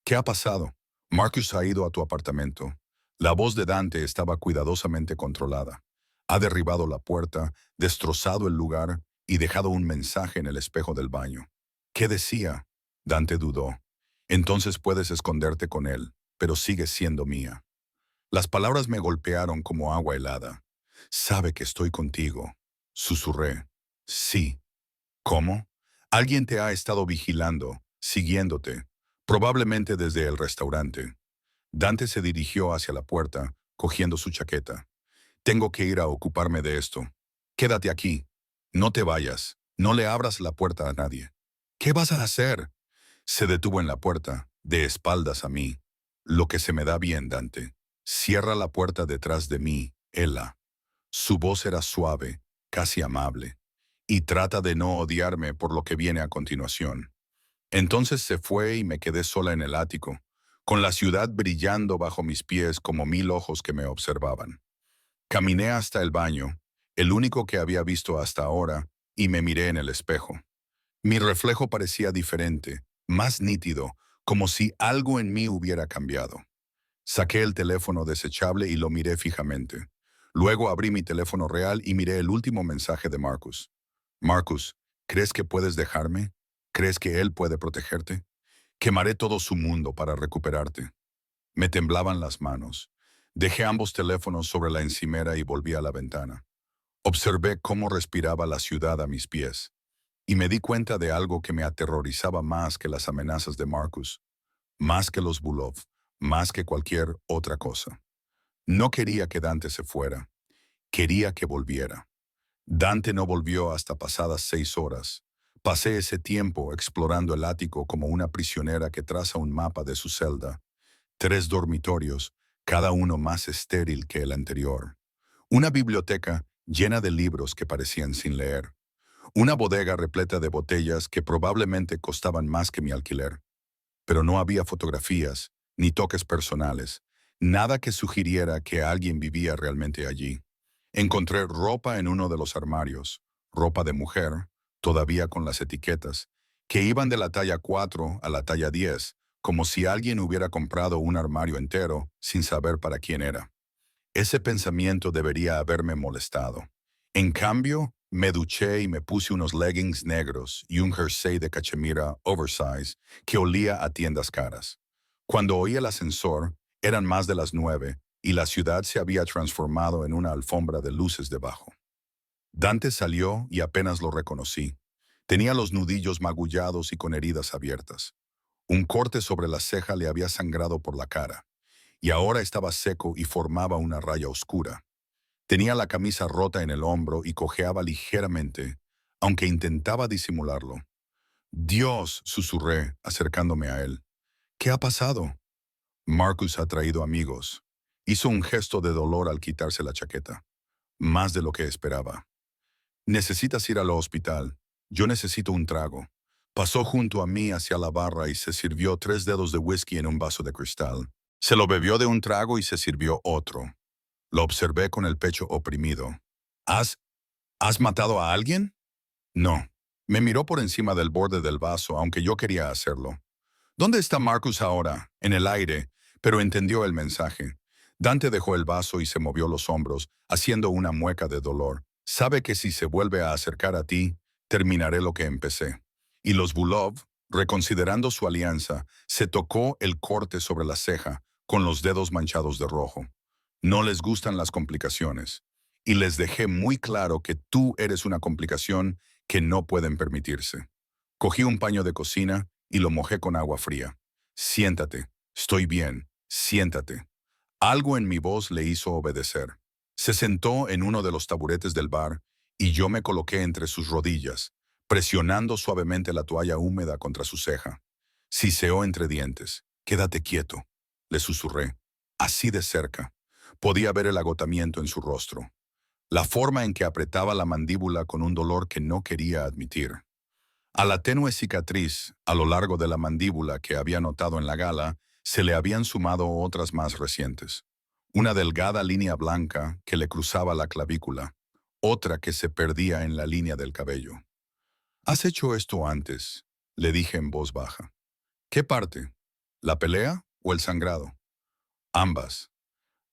¿Qué ha pasado? Marcus ha ido a tu apartamento. La voz de Dante estaba cuidadosamente controlada. Ha derribado la puerta, destrozado el lugar y dejado un mensaje en el espejo del baño. ¿Qué decía? Dante dudó. Entonces puedes esconderte con él, pero sigues siendo mía. Las palabras me golpearon como agua helada. Sabe que estoy contigo. Susurré. Sí. ¿Cómo? Alguien te ha estado vigilando, siguiéndote, probablemente desde el restaurante. Dante se dirigió hacia la puerta, cogiendo su chaqueta. Tengo que ir a ocuparme de esto. Quédate aquí. No te vayas. No le abras la puerta a nadie. ¿Qué vas a hacer? Se detuvo en la puerta, de espaldas a mí. Lo que se me da bien, Dante. Cierra la puerta detrás de mí, Ella. Su voz era suave, casi amable. Y trata de no odiarme por lo que viene a continuación. Entonces se fue y me quedé sola en el ático, con la ciudad brillando bajo mis pies como 1000 ojos que me observaban. Caminé hasta el baño, el único que había visto hasta ahora, y me miré en el espejo. Mi reflejo parecía diferente, más nítido, como si algo en mí hubiera cambiado. Saqué el teléfono desechable y lo miré fijamente. Luego abrí mi teléfono real y miré el último mensaje de Marcus. Marcus, ¿crees que puedes dejarme? ¿Crees que él puede protegerte? Quemaré todo su mundo para recuperarte. Me temblaban las manos. Dejé ambos teléfonos sobre la encimera y volví a la ventana. Observé cómo respiraba la ciudad a mis pies. Y me di cuenta de algo que me aterrorizaba más que las amenazas de Marcus, más que los Bulov, más que cualquier otra cosa. No quería que Dante se fuera, quería que volviera. Dante no volvió hasta pasadas 6 horas. Pasé ese tiempo explorando el ático como una prisionera que traza un mapa de su celda. 3 dormitorios, cada uno más estéril que el anterior. Una biblioteca llena de libros que parecían sin leer. Una bodega repleta de botellas que probablemente costaban más que mi alquiler. Pero no había fotografías, ni toques personales, nada que sugiriera que alguien vivía realmente allí. Encontré ropa en uno de los armarios, ropa de mujer, todavía con las etiquetas, que iban de la talla 4 a la talla 10, como si alguien hubiera comprado un armario entero sin saber para quién era. Ese pensamiento debería haberme molestado. En cambio, me duché y me puse unos leggings negros y un jersey de cachemira oversize que olía a tiendas caras. Cuando oí el ascensor, eran más de las 9 y la ciudad se había transformado en una alfombra de luces debajo. Dante salió y apenas lo reconocí. Tenía los nudillos magullados y con heridas abiertas. Un corte sobre la ceja le había sangrado por la cara, y ahora estaba seco y formaba una raya oscura. Tenía la camisa rota en el hombro y cojeaba ligeramente, aunque intentaba disimularlo. Dios, susurré, acercándome a él. ¿Qué ha pasado? Marcus ha traído amigos. Hizo un gesto de dolor al quitarse la chaqueta. Más de lo que esperaba. Necesitas ir al hospital. Yo necesito un trago. Pasó junto a mí hacia la barra y se sirvió 3 dedos de whisky en un vaso de cristal. Se lo bebió de un trago y se sirvió otro. Lo observé con el pecho oprimido. ¿Has, has matado a alguien? No. Me miró por encima del borde del vaso, aunque yo quería hacerlo. ¿Dónde está Marcus ahora? En el aire, pero entendió el mensaje. Dante dejó el vaso y se movió los hombros, haciendo una mueca de dolor. Sabe que si se vuelve a acercar a ti, terminaré lo que empecé. Y los Bulov, reconsiderando su alianza, se tocó el corte sobre la ceja, con los dedos manchados de rojo. No les gustan las complicaciones. Y les dejé muy claro que tú eres una complicación que no pueden permitirse. Cogí un paño de cocina y lo mojé con agua fría. Siéntate, estoy bien, siéntate. Algo en mi voz le hizo obedecer. Se sentó en uno de los taburetes del bar y yo me coloqué entre sus rodillas, presionando suavemente la toalla húmeda contra su ceja. Siseó entre dientes. Quédate quieto, le susurré, así de cerca. Podía ver el agotamiento en su rostro, la forma en que apretaba la mandíbula con un dolor que no quería admitir. A la tenue cicatriz a lo largo de la mandíbula que había notado en la gala, se le habían sumado otras más recientes. Una delgada línea blanca que le cruzaba la clavícula, otra que se perdía en la línea del cabello. ¿Has hecho esto antes?, le dije en voz baja. ¿Qué parte? ¿La pelea o el sangrado? Ambas.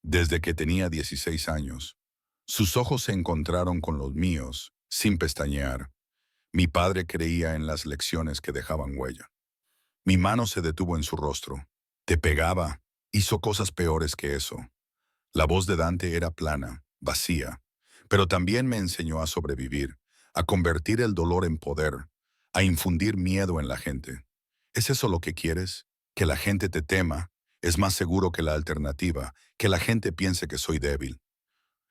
Desde que tenía 16 años. Sus ojos se encontraron con los míos, sin pestañear. Mi padre creía en las lecciones que dejaban huella. Mi mano se detuvo en su rostro. Te pegaba. Hizo cosas peores que eso. La voz de Dante era plana, vacía, pero también me enseñó a sobrevivir, a convertir el dolor en poder, a infundir miedo en la gente. ¿Es eso lo que quieres? ¿Que la gente te tema? Es más seguro que la alternativa, que la gente piense que soy débil.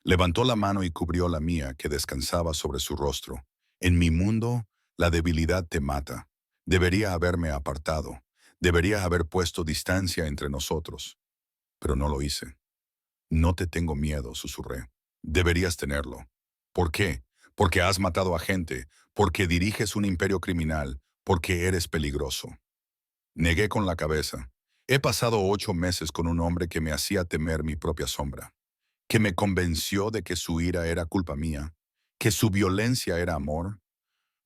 Levantó la mano y cubrió la mía, que descansaba sobre su rostro. En mi mundo, la debilidad te mata. Debería haberme apartado. Debería haber puesto distancia entre nosotros. Pero no lo hice. No te tengo miedo, susurré. Deberías tenerlo. ¿Por qué? Porque has matado a gente, porque diriges un imperio criminal, porque eres peligroso. Negué con la cabeza. He pasado 8 meses con un hombre que me hacía temer mi propia sombra, que me convenció de que su ira era culpa mía, que su violencia era amor.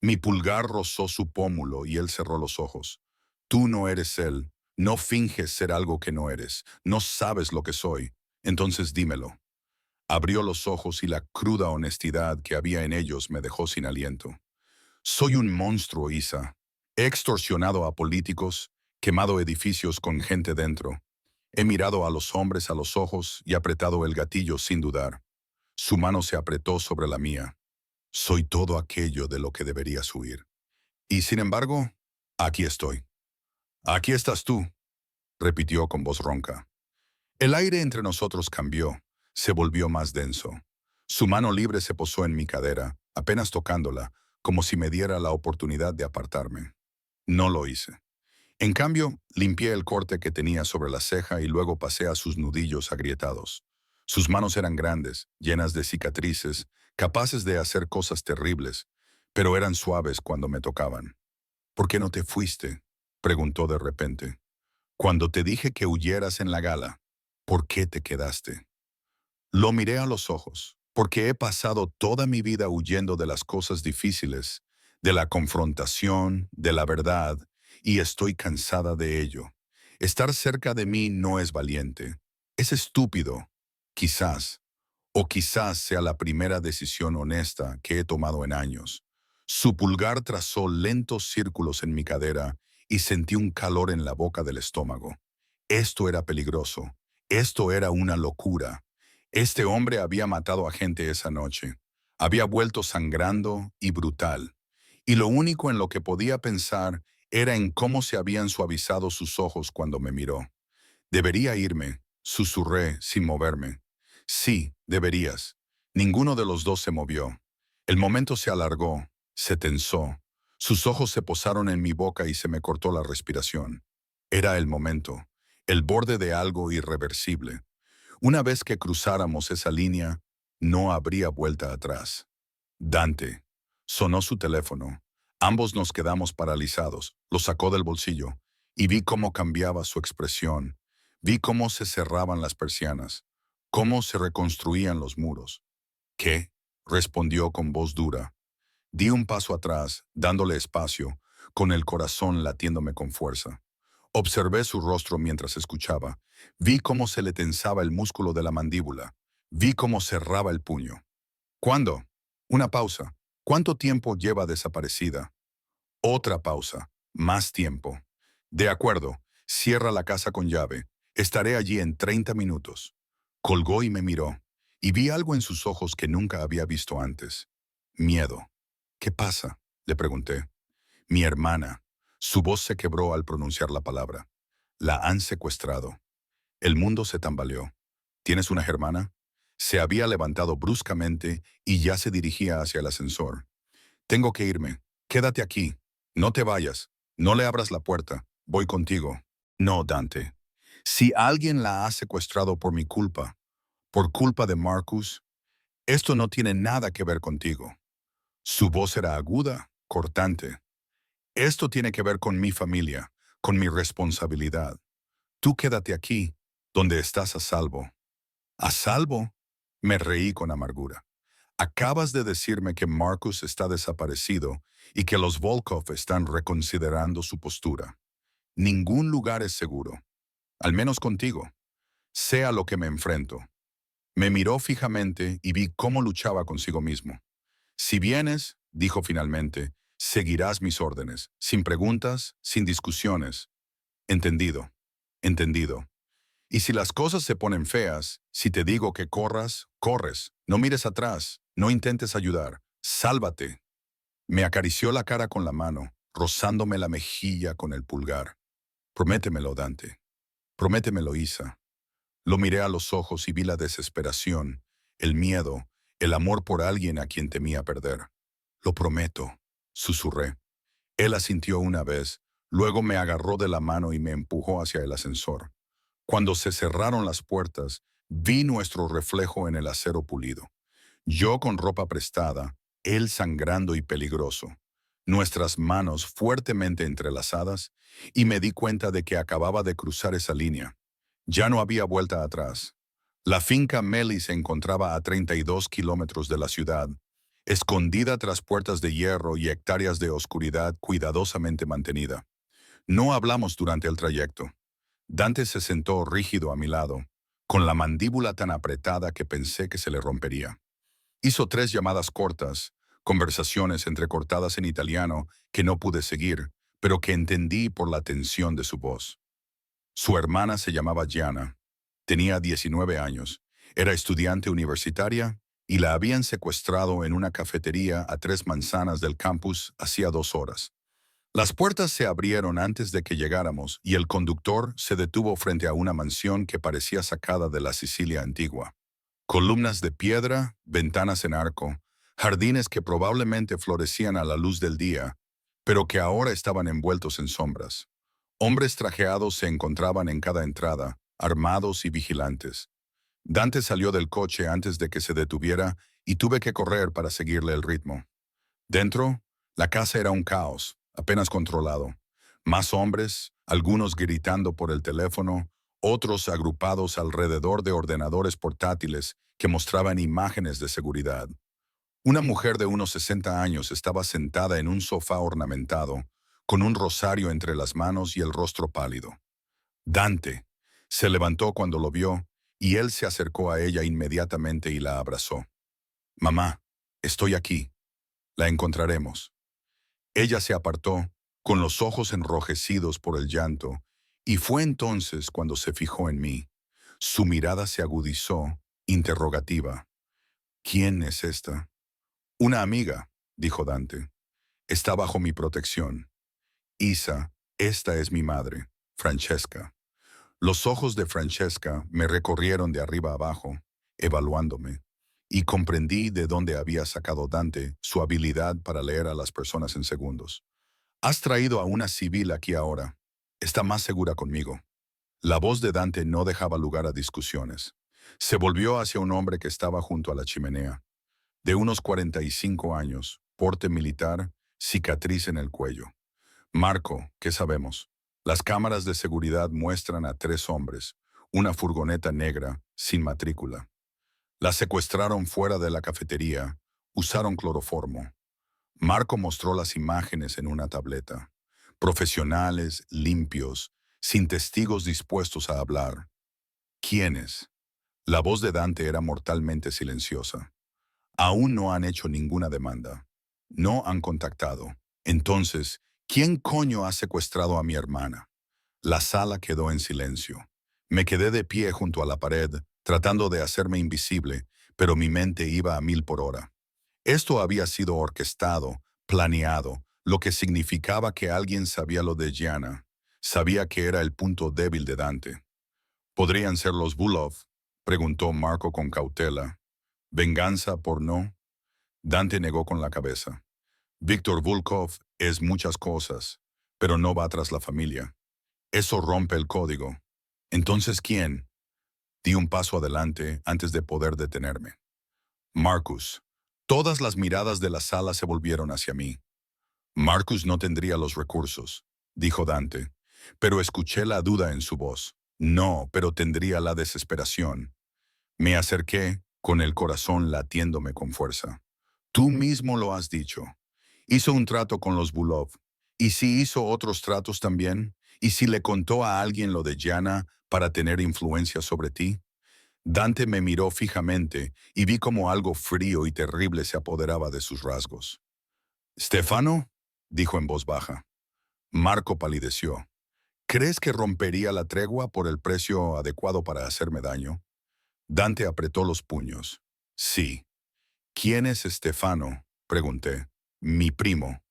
Mi pulgar rozó su pómulo y él cerró los ojos. Tú no eres él, no finges ser algo que no eres, no sabes lo que soy, entonces dímelo. Abrió los ojos y la cruda honestidad que había en ellos me dejó sin aliento. Soy un monstruo, Isa. He extorsionado a políticos, quemado edificios con gente dentro. He mirado a los hombres a los ojos y apretado el gatillo sin dudar. Su mano se apretó sobre la mía. Soy todo aquello de lo que deberías huir. Y sin embargo, aquí estoy. Aquí estás tú, repitió con voz ronca. El aire entre nosotros cambió, se volvió más denso. Su mano libre se posó en mi cadera, apenas tocándola, como si me diera la oportunidad de apartarme. No lo hice. En cambio, limpié el corte que tenía sobre la ceja y luego pasé a sus nudillos agrietados. Sus manos eran grandes, llenas de cicatrices, capaces de hacer cosas terribles, pero eran suaves cuando me tocaban. ¿Por qué no te fuiste?, preguntó de repente. Cuando te dije que huyeras en la gala, ¿por qué te quedaste? Lo miré a los ojos, porque he pasado toda mi vida huyendo de las cosas difíciles, de la confrontación, de la verdad, y estoy cansada de ello. Estar cerca de mí no es valiente, es estúpido, quizás, o quizás sea la primera decisión honesta que he tomado en años. Su pulgar trazó lentos círculos en mi cadera y sentí un calor en la boca del estómago. Esto era peligroso, esto era una locura. Este hombre había matado a gente esa noche. Había vuelto sangrando y brutal. Y lo único en lo que podía pensar era en cómo se habían suavizado sus ojos cuando me miró. Debería irme, susurré sin moverme. Sí, deberías. Ninguno de los dos se movió. El momento se alargó, se tensó. Sus ojos se posaron en mi boca y se me cortó la respiración. Era el momento, el borde de algo irreversible. Una vez que cruzáramos esa línea, no habría vuelta atrás. Dante. Sonó su teléfono. Ambos nos quedamos paralizados. Lo sacó del bolsillo y vi cómo cambiaba su expresión. Vi cómo se cerraban las persianas, cómo se reconstruían los muros. ¿Qué?, respondió con voz dura. Di un paso atrás, dándole espacio, con el corazón latiéndome con fuerza. Observé su rostro mientras escuchaba. Vi cómo se le tensaba el músculo de la mandíbula. Vi cómo cerraba el puño. ¿Cuándo? Una pausa. ¿Cuánto tiempo lleva desaparecida? Otra pausa. Más tiempo. De acuerdo. Cierra la casa con llave. Estaré allí en 30 minutos. Colgó y me miró. Y vi algo en sus ojos que nunca había visto antes. Miedo. ¿Qué pasa?, le pregunté. Mi hermana. Su voz se quebró al pronunciar la palabra. La han secuestrado. El mundo se tambaleó. ¿Tienes una hermana? Se había levantado bruscamente y ya se dirigía hacia el ascensor. Tengo que irme. Quédate aquí. No te vayas. No le abras la puerta. Voy contigo. No, Dante. Si alguien la ha secuestrado por culpa de Marcus, esto no tiene nada que ver contigo. Su voz era aguda, cortante. Esto tiene que ver con mi familia, con mi responsabilidad. Tú quédate aquí, donde estás a salvo. ¿A salvo? Me reí con amargura. Acabas de decirme que Marcus está desaparecido y que los Volkov están reconsiderando su postura. Ningún lugar es seguro, al menos contigo, sea lo que me enfrento. Me miró fijamente y vi cómo luchaba consigo mismo. Si vienes, dijo finalmente, seguirás mis órdenes, sin preguntas, sin discusiones. Entendido, entendido. Y si las cosas se ponen feas, si te digo que corras, corres. No mires atrás, no intentes ayudar. Sálvate. Me acarició la cara con la mano, rozándome la mejilla con el pulgar. Prométemelo, Dante. Prométemelo, Isa. Lo miré a los ojos y vi la desesperación, el miedo, el amor por alguien a quien temía perder. Lo prometo, susurré. Él asintió una vez, luego me agarró de la mano y me empujó hacia el ascensor. Cuando se cerraron las puertas, vi nuestro reflejo en el acero pulido. Yo con ropa prestada, él sangrando y peligroso. Nuestras manos fuertemente entrelazadas, y me di cuenta de que acababa de cruzar esa línea. Ya no había vuelta atrás. La finca Meli se encontraba a 32 kilómetros de la ciudad, escondida tras puertas de hierro y hectáreas de oscuridad cuidadosamente mantenida. No hablamos durante el trayecto. Dante se sentó rígido a mi lado, con la mandíbula tan apretada que pensé que se le rompería. Hizo 3 llamadas cortas, conversaciones entrecortadas en italiano que no pude seguir, pero que entendí por la tensión de su voz. Su hermana se llamaba Gianna. Tenía 19 años, era estudiante universitaria y la habían secuestrado en una cafetería a 3 manzanas del campus hacía 2 horas. Las puertas se abrieron antes de que llegáramos y el conductor se detuvo frente a una mansión que parecía sacada de la Sicilia antigua. Columnas de piedra, ventanas en arco, jardines que probablemente florecían a la luz del día, pero que ahora estaban envueltos en sombras. Hombres trajeados se encontraban en cada entrada, armados y vigilantes. Dante salió del coche antes de que se detuviera y tuve que correr para seguirle el ritmo. Dentro, la casa era un caos, apenas controlado. Más hombres, algunos gritando por el teléfono, otros agrupados alrededor de ordenadores portátiles que mostraban imágenes de seguridad. Una mujer de unos 60 años estaba sentada en un sofá ornamentado, con un rosario entre las manos y el rostro pálido. Dante se levantó cuando lo vio y él se acercó a ella inmediatamente y la abrazó. «Mamá, estoy aquí. La encontraremos». Ella se apartó, con los ojos enrojecidos por el llanto, y fue entonces cuando se fijó en mí. Su mirada se agudizó, interrogativa. «¿Quién es esta?» «Una amiga», dijo Dante. «Está bajo mi protección. Isa, esta es mi madre, Francesca». Los ojos de Francesca me recorrieron de arriba a abajo, evaluándome, y comprendí de dónde había sacado Dante su habilidad para leer a las personas en segundos. «Has traído a una civil aquí ahora. Está más segura conmigo». La voz de Dante no dejaba lugar a discusiones. Se volvió hacia un hombre que estaba junto a la chimenea. De unos 45 años, porte militar, cicatriz en el cuello. «Marco, ¿qué sabemos?» Las cámaras de seguridad muestran a 3 hombres, una furgoneta negra, sin matrícula. La secuestraron fuera de la cafetería, usaron cloroformo. Marco mostró las imágenes en una tableta. Profesionales, limpios, sin testigos dispuestos a hablar. ¿Quiénes? La voz de Dante era mortalmente silenciosa. Aún no han hecho ninguna demanda. No han contactado. Entonces, ¿quién coño ha secuestrado a mi hermana? La sala quedó en silencio. Me quedé de pie junto a la pared, tratando de hacerme invisible, pero mi mente iba a 1000 por hora. Esto había sido orquestado, planeado, lo que significaba que alguien sabía lo de Gianna. Sabía que era el punto débil de Dante. ¿Podrían ser los Bulov?, preguntó Marco con cautela. ¿Venganza por no? Dante negó con la cabeza. Víctor Volkov es muchas cosas, pero no va tras la familia. Eso rompe el código. Entonces, ¿quién? Di un paso adelante antes de poder detenerme. Marcus. Todas las miradas de la sala se volvieron hacia mí. Marcus no tendría los recursos, dijo Dante, pero escuché la duda en su voz. No, pero tendría la desesperación. Me acerqué, con el corazón latiéndome con fuerza. Tú mismo lo has dicho. Hizo un trato con los Bulov. ¿Y si hizo otros tratos también? ¿Y si le contó a alguien lo de Gianna para tener influencia sobre ti? Dante me miró fijamente y vi como algo frío y terrible se apoderaba de sus rasgos. «¿Stefano?», dijo en voz baja. Marco palideció. «¿Crees que rompería la tregua por el precio adecuado para hacerme daño?» Dante apretó los puños. «Sí». «¿Quién es Stefano?», pregunté. «Mi primo».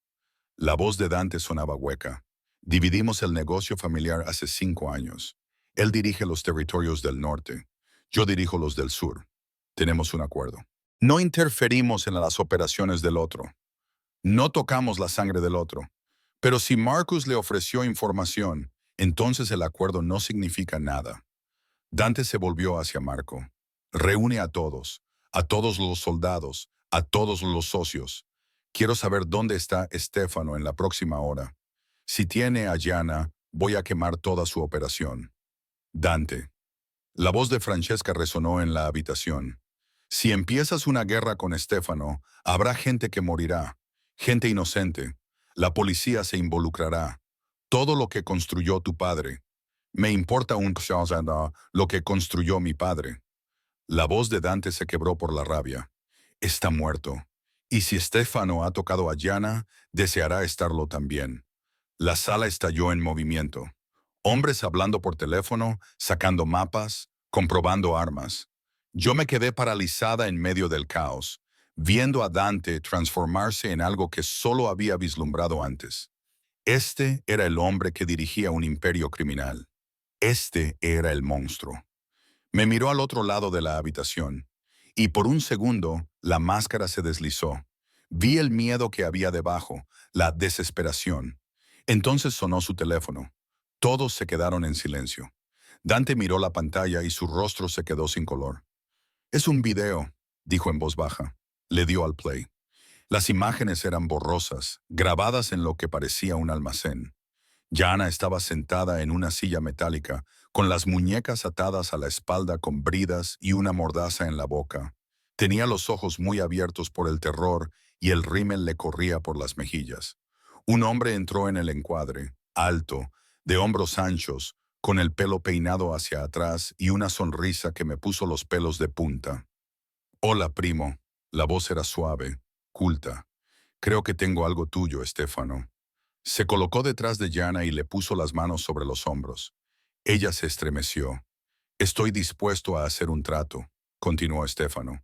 La voz de Dante sonaba hueca. «Dividimos el negocio familiar hace 5 años. Él dirige los territorios del norte. Yo dirijo los del sur. Tenemos un acuerdo. No interferimos en las operaciones del otro. No tocamos la sangre del otro. Pero si Marcus le ofreció información, entonces el acuerdo no significa nada». Dante se volvió hacia Marco. «Reúne a todos los soldados, a todos los socios. Quiero saber dónde está Stefano en la próxima hora. Si tiene a Gianna, voy a quemar toda su operación». Dante. La voz de Francesca resonó en la habitación. «Si empiezas una guerra con Stefano, habrá gente que morirá, gente inocente. La policía se involucrará. Todo lo que construyó tu padre. Me importa lo que construyó mi padre». La voz de Dante se quebró por la rabia. «Está muerto. Y si Stefano ha tocado a Gianna, deseará estarlo también». La sala estalló en movimiento. Hombres hablando por teléfono, sacando mapas, comprobando armas. Yo me quedé paralizada en medio del caos, viendo a Dante transformarse en algo que solo había vislumbrado antes. Este era el hombre que dirigía un imperio criminal. Este era el monstruo. Me miró al otro lado de la habitación, y por un segundo la máscara se deslizó. Vi el miedo que había debajo, la desesperación. Entonces sonó su teléfono. Todos se quedaron en silencio. Dante miró la pantalla y su rostro se quedó sin color. «Es un video», dijo en voz baja. Le dio al play. Las imágenes eran borrosas, grabadas en lo que parecía un almacén. Jana estaba sentada en una silla metálica, con las muñecas atadas a la espalda con bridas y una mordaza en la boca. Tenía los ojos muy abiertos por el terror y el rímel le corría por las mejillas. Un hombre entró en el encuadre, alto, de hombros anchos, con el pelo peinado hacia atrás y una sonrisa que me puso los pelos de punta. «Hola, primo». La voz era suave, culta. «Creo que tengo algo tuyo, Estefano». Se colocó detrás de Jana y le puso las manos sobre los hombros. Ella se estremeció. «Estoy dispuesto a hacer un trato», continuó Estefano.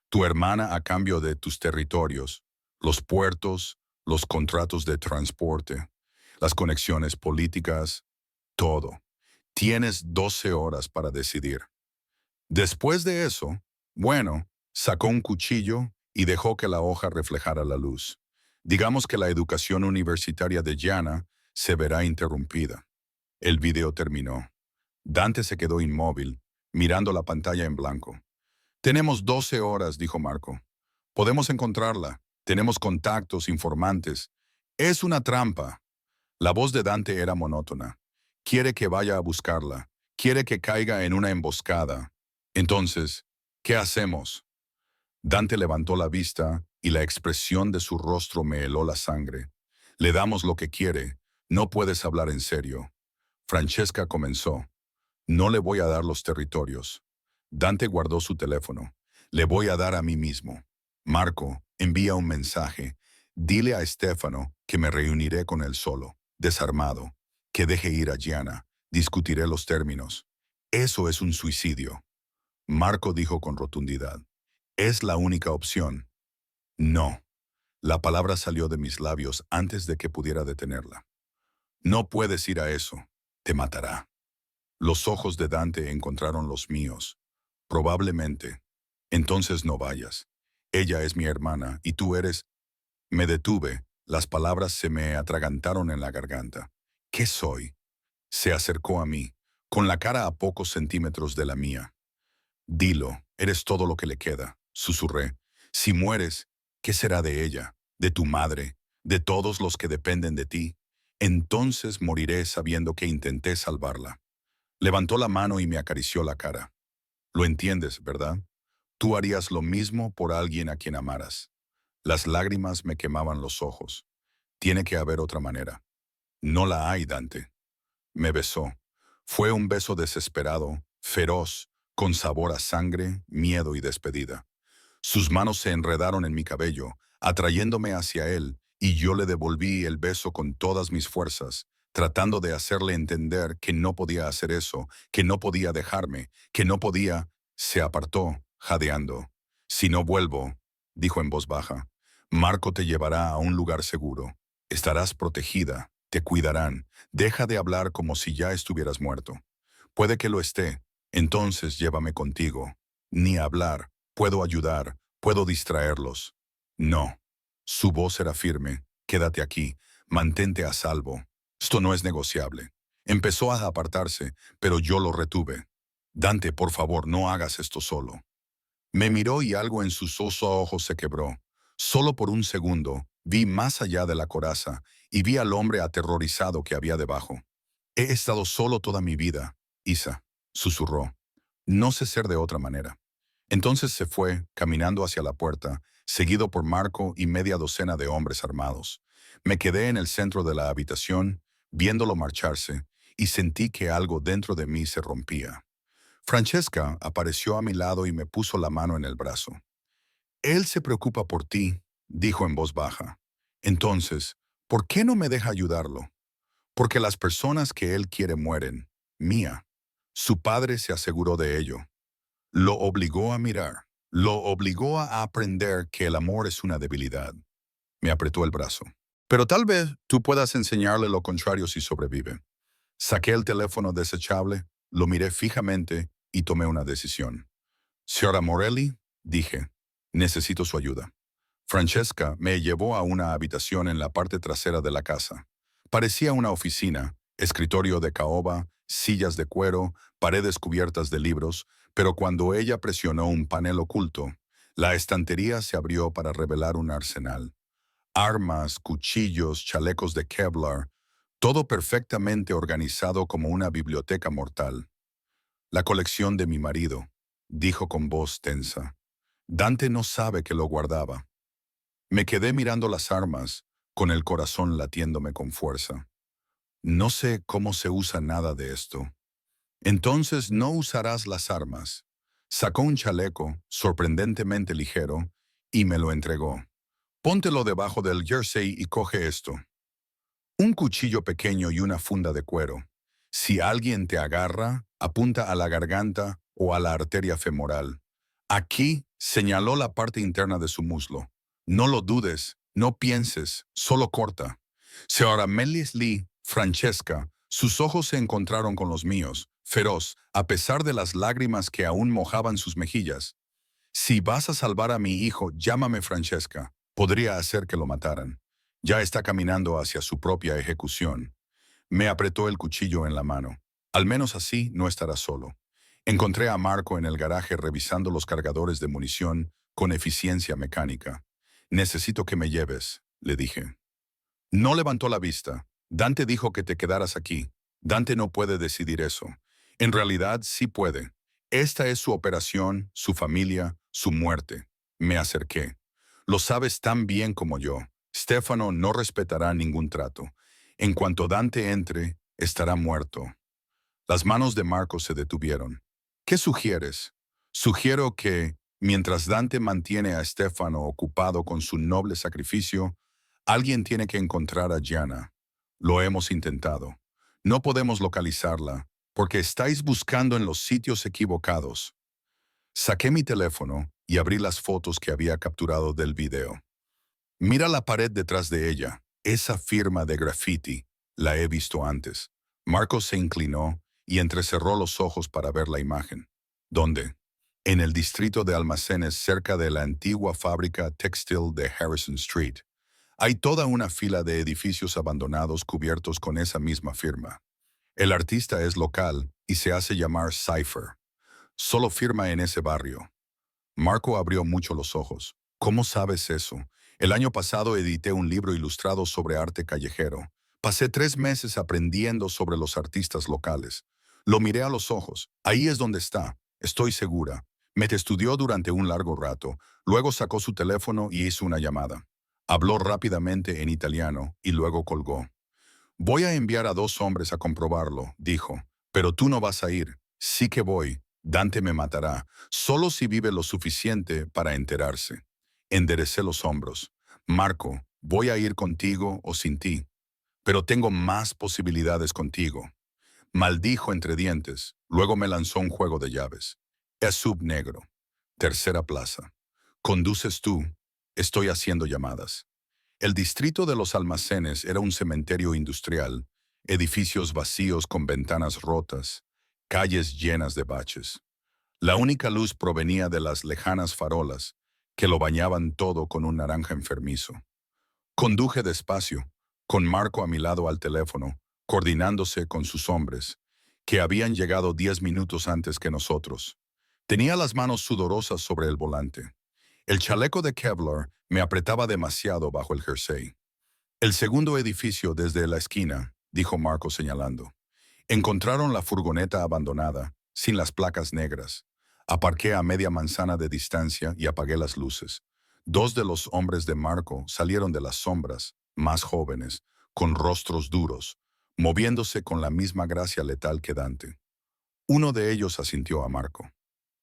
«Tu hermana a cambio de tus territorios, los puertos, los contratos de transporte, las conexiones políticas, todo. Tienes 12 horas para decidir». Después de eso, bueno, sacó un cuchillo y dejó que la hoja reflejara la luz. Digamos que la educación universitaria de Jana se verá interrumpida. El video terminó. Dante se quedó inmóvil, mirando la pantalla en blanco. «Tenemos 12 horas», dijo Marco. «Podemos encontrarla. Tenemos contactos, informantes. Es una trampa». La voz de Dante era monótona. «Quiere que vaya a buscarla. Quiere que caiga en una emboscada. Entonces, ¿qué hacemos?» Dante levantó la vista y la expresión de su rostro me heló la sangre. «Le damos lo que quiere. No puedes hablar en serio». Francesca comenzó. «No le voy a dar los territorios». Dante guardó su teléfono. «Le voy a dar a mí mismo». «Marco, envía un mensaje. Dile a Stefano que me reuniré con él solo, desarmado, que deje ir a Gianna. Discutiré los términos». «Eso es un suicidio». Marco dijo con rotundidad. «Es la única opción». «No». La palabra salió de mis labios antes de que pudiera detenerla. «No puedes ir a eso. Te matará». Los ojos de Dante encontraron los míos. «Probablemente. Entonces no vayas. Ella es mi hermana y tú eres...». Me detuve. Las palabras se me atragantaron en la garganta. «¿Qué soy?». Se acercó a mí, con la cara a pocos centímetros de la mía. «Dilo, eres todo lo que le queda», susurré. «Si mueres, ¿qué será de ella, de tu madre, de todos los que dependen de ti? Entonces moriré sabiendo que intenté salvarla». Levantó la mano y me acarició la cara. «Lo entiendes, ¿verdad? Tú harías lo mismo por alguien a quien amaras». Las lágrimas me quemaban los ojos. «Tiene que haber otra manera». «No la hay, Dante». Me besó. Fue un beso desesperado, feroz, con sabor a sangre, miedo y despedida. Sus manos se enredaron en mi cabello, atrayéndome hacia él, y yo le devolví el beso con todas mis fuerzas, tratando de hacerle entender que no podía hacer eso, que no podía dejarme, que no podía... Se apartó, jadeando. «Si no vuelvo», dijo en voz baja, «Marco te llevará a un lugar seguro. Estarás protegida, te cuidarán. Deja de hablar como si ya estuvieras muerto. Puede que lo esté. Entonces llévame contigo. Ni hablar. Puedo ayudar. Puedo distraerlos». «No». Su voz era firme. «Quédate aquí. Mantente a salvo. Esto no es negociable». Empezó a apartarse, pero yo lo retuve. «Dante, por favor, no hagas esto solo». Me miró y algo en sus ojos se quebró. Solo por un segundo vi más allá de la coraza y vi al hombre aterrorizado que había debajo. «He estado solo toda mi vida, Isa», susurró. «No sé ser de otra manera». Entonces se fue, caminando hacia la puerta, seguido por Marco y media docena de hombres armados. Me quedé en el centro de la habitación, viéndolo marcharse, y sentí que algo dentro de mí se rompía. Francesca apareció a mi lado y me puso la mano en el brazo. «Él se preocupa por ti», dijo en voz baja. «Entonces, ¿por qué no me deja ayudarlo?». «Porque las personas que él quiere mueren. Mía». Su padre se aseguró de ello. Lo obligó a mirar. Lo obligó a aprender que el amor es una debilidad. Me apretó el brazo. Pero tal vez tú puedas enseñarle lo contrario si sobrevive. Saqué el teléfono desechable, lo miré fijamente y tomé una decisión. Señora Morelli, dije, necesito su ayuda. Francesca me llevó a una habitación en la parte trasera de la casa. Parecía una oficina, escritorio de caoba, sillas de cuero, paredes cubiertas de libros, pero cuando ella presionó un panel oculto, la estantería se abrió para revelar un arsenal. Armas, cuchillos, chalecos de Kevlar, todo perfectamente organizado como una biblioteca mortal. La colección de mi marido, dijo con voz tensa. Dante no sabe que lo guardaba. Me quedé mirando las armas, con el corazón latiéndome con fuerza. No sé cómo se usa nada de esto. Entonces no usarás las armas. Sacó un chaleco, sorprendentemente ligero, y me lo entregó. Póntelo debajo del jersey y coge esto. Un cuchillo pequeño y una funda de cuero. Si alguien te agarra, apunta a la garganta o a la arteria femoral. Aquí señaló la parte interna de su muslo. No lo dudes, no pienses, solo corta. Señora Melis Lee, Francesca, sus ojos se encontraron con los míos, feroz, a pesar de las lágrimas que aún mojaban sus mejillas. Si vas a salvar a mi hijo, llámame Francesca. Podría hacer que lo mataran. Ya está caminando hacia su propia ejecución. Me apretó el cuchillo en la mano. Al menos así no estará solo. Encontré a Marco en el garaje revisando los cargadores de munición con eficiencia mecánica. Necesito que me lleves, le dije. No levantó la vista. Dante dijo que te quedaras aquí. Dante no puede decidir eso. En realidad sí puede. Esta es su operación, su familia, su muerte. Me acerqué. Lo sabes tan bien como yo. Stefano no respetará ningún trato. En cuanto Dante entre, estará muerto. Las manos de Marco se detuvieron. ¿Qué sugieres? Sugiero que, mientras Dante mantiene a Stefano ocupado con su noble sacrificio, alguien tiene que encontrar a Gianna. Lo hemos intentado. No podemos localizarla, porque estáis buscando en los sitios equivocados. Saqué mi teléfono y abrí las fotos que había capturado del video. Mira la pared detrás de ella. Esa firma de graffiti. La he visto antes. Marcos se inclinó y entrecerró los ojos para ver la imagen. ¿Dónde? En el distrito de almacenes cerca de la antigua fábrica textil de Harrison Street. Hay toda una fila de edificios abandonados cubiertos con esa misma firma. El artista es local y se hace llamar Cypher. Solo firma en ese barrio. Marco abrió mucho los ojos. ¿Cómo sabes eso? El año pasado edité un libro ilustrado sobre arte callejero. Pasé 3 meses aprendiendo sobre los artistas locales. Lo miré a los ojos. Ahí es donde está. Estoy segura. Me estudió durante un largo rato. Luego sacó su teléfono y hizo una llamada. Habló rápidamente en italiano y luego colgó. Voy a enviar a 2 hombres a comprobarlo, dijo. Pero tú no vas a ir. Sí que voy. Dante me matará, solo si vive lo suficiente para enterarse. Enderecé los hombros. Marco, voy a ir contigo o sin ti, pero tengo más posibilidades contigo. Maldijo entre dientes, luego me lanzó un juego de llaves. Es subnegro. Tercera plaza. Conduces tú. Estoy haciendo llamadas. El distrito de los almacenes era un cementerio industrial, edificios vacíos con ventanas rotas, calles llenas de baches. La única luz provenía de las lejanas farolas, que lo bañaban todo con un naranja enfermizo. Conduje despacio, con Marco a mi lado al teléfono, coordinándose con sus hombres, que habían llegado 10 minutos antes que nosotros. Tenía las manos sudorosas sobre el volante. El chaleco de Kevlar me apretaba demasiado bajo el jersey. El segundo edificio desde la esquina, dijo Marco señalando. Encontraron la furgoneta abandonada, sin las placas negras. Aparqué a media manzana de distancia y apagué las luces. 2 de los hombres de Marco salieron de las sombras, más jóvenes, con rostros duros, moviéndose con la misma gracia letal que Dante. Uno de ellos asintió a Marco.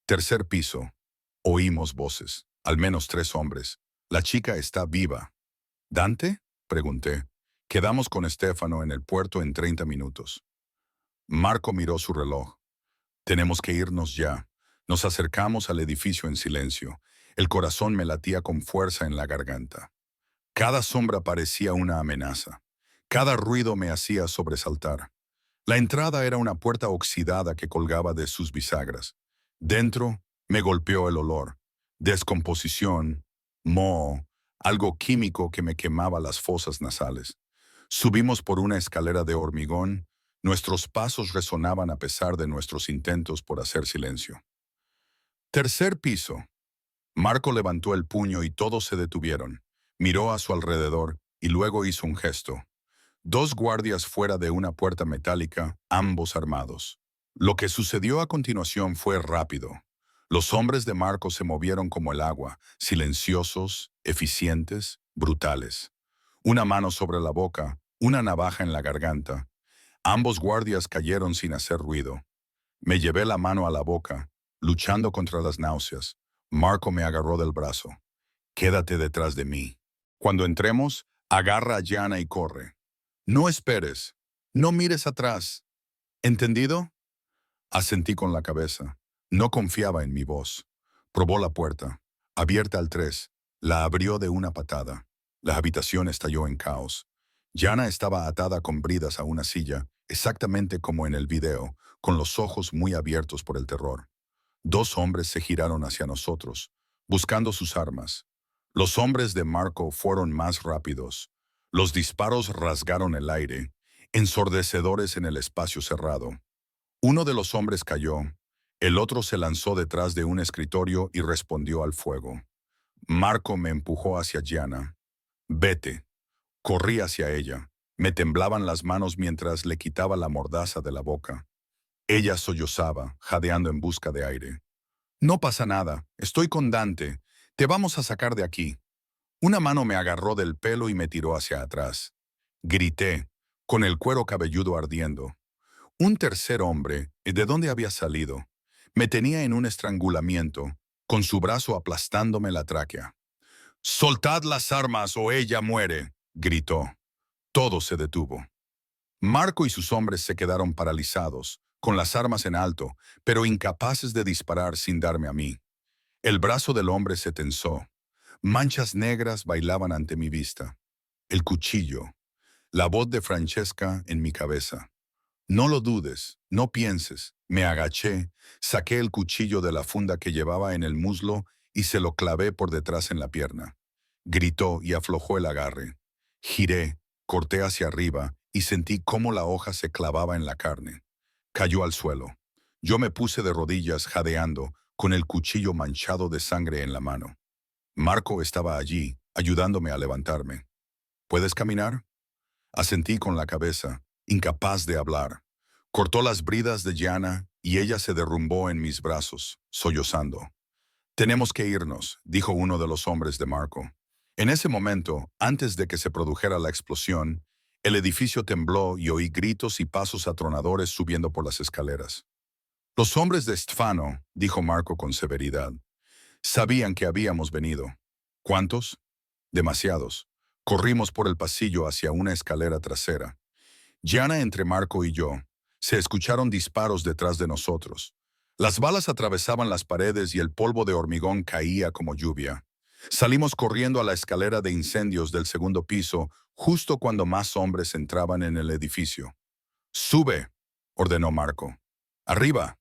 Tercer piso. Oímos voces, al menos 3 hombres. La chica está viva. ¿Dante? Pregunté. Quedamos con Stefano en el puerto en 30 minutos. Marco miró su reloj. Tenemos que irnos ya. Nos acercamos al edificio en silencio. El corazón me latía con fuerza en la garganta. Cada sombra parecía una amenaza. Cada ruido me hacía sobresaltar. La entrada era una puerta oxidada que colgaba de sus bisagras. Dentro me golpeó el olor. Descomposición, moho, algo químico que me quemaba las fosas nasales. Subimos por una escalera de hormigón. Nuestros pasos resonaban a pesar de nuestros intentos por hacer silencio. Tercer piso. Marco levantó el puño y todos se detuvieron. Miró a su alrededor y luego hizo un gesto. Dos guardias fuera de una puerta metálica, ambos armados. Lo que sucedió a continuación fue rápido. Los hombres de Marco se movieron como el agua, silenciosos, eficientes, brutales. Una mano sobre la boca, una navaja en la garganta. Ambos guardias cayeron sin hacer ruido. Me llevé la mano a la boca, luchando contra las náuseas. Marco me agarró del brazo. Quédate detrás de mí. Cuando entremos, agarra a Gianna y corre. No esperes. No mires atrás. ¿Entendido? Asentí con la cabeza. No confiaba en mi voz. Probó la puerta. Abierta al 3. La abrió de una patada. La habitación estalló en caos. Gianna estaba atada con bridas a una silla, exactamente como en el video, con los ojos muy abiertos por el terror. Dos hombres se giraron hacia nosotros, buscando sus armas. Los hombres de Marco fueron más rápidos. Los disparos rasgaron el aire, ensordecedores en el espacio cerrado. Uno de los hombres cayó, el otro se lanzó detrás de un escritorio y respondió al fuego. Marco me empujó hacia Gianna. Vete. Corrí hacia ella. Me temblaban las manos mientras le quitaba la mordaza de la boca. Ella sollozaba, jadeando en busca de aire. No pasa nada, estoy con Dante. Te vamos a sacar de aquí. Una mano me agarró del pelo y me tiró hacia atrás. Grité, con el cuero cabelludo ardiendo. Un tercer hombre, ¿de dónde había salido? Me tenía en un estrangulamiento, con su brazo aplastándome la tráquea. «Soltad las armas o ella muere», gritó. Todo se detuvo. Marco y sus hombres se quedaron paralizados, con las armas en alto, pero incapaces de disparar sin darme a mí. El brazo del hombre se tensó. Manchas negras bailaban ante mi vista. El cuchillo. La voz de Francesca en mi cabeza. No lo dudes, no pienses. Me agaché, saqué el cuchillo de la funda que llevaba en el muslo y se lo clavé por detrás en la pierna. Gritó y aflojó el agarre. Giré, corté hacia arriba y sentí cómo la hoja se clavaba en la carne. Cayó al suelo. Yo me puse de rodillas jadeando, con el cuchillo manchado de sangre en la mano. Marco estaba allí, ayudándome a levantarme. ¿Puedes caminar? Asentí con la cabeza, incapaz de hablar. Cortó las bridas de Gianna y ella se derrumbó en mis brazos, sollozando. «Tenemos que irnos», dijo uno de los hombres de Marco. En ese momento, antes de que se produjera la explosión, el edificio tembló y oí gritos y pasos atronadores subiendo por las escaleras. «Los hombres de Stefano», dijo Marco con severidad, «sabían que habíamos venido». «¿Cuántos?» «Demasiados». Corrimos por el pasillo hacia una escalera trasera. Gianna entre Marco y yo. Se escucharon disparos detrás de nosotros. Las balas atravesaban las paredes y el polvo de hormigón caía como lluvia. Salimos corriendo a la escalera de incendios del segundo piso, justo cuando más hombres entraban en el edificio. «Sube», ordenó Marco. «Arriba».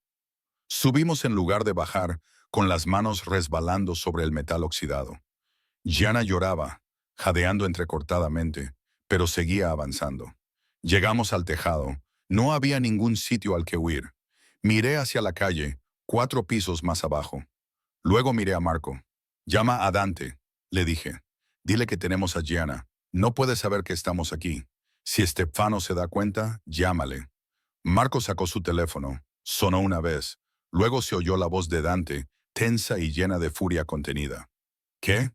Subimos en lugar de bajar, con las manos resbalando sobre el metal oxidado. Gianna lloraba, jadeando entrecortadamente, pero seguía avanzando. Llegamos al tejado. No había ningún sitio al que huir. Miré hacia la calle, 4 pisos más abajo. Luego miré a Marco. «Llama a Dante», le dije. «Dile que tenemos a Gianna. No puede saber que estamos aquí. Si Stefano se da cuenta, llámale». Marco sacó su teléfono. Sonó una vez. Luego se oyó la voz de Dante, tensa y llena de furia contenida. «¿Qué?»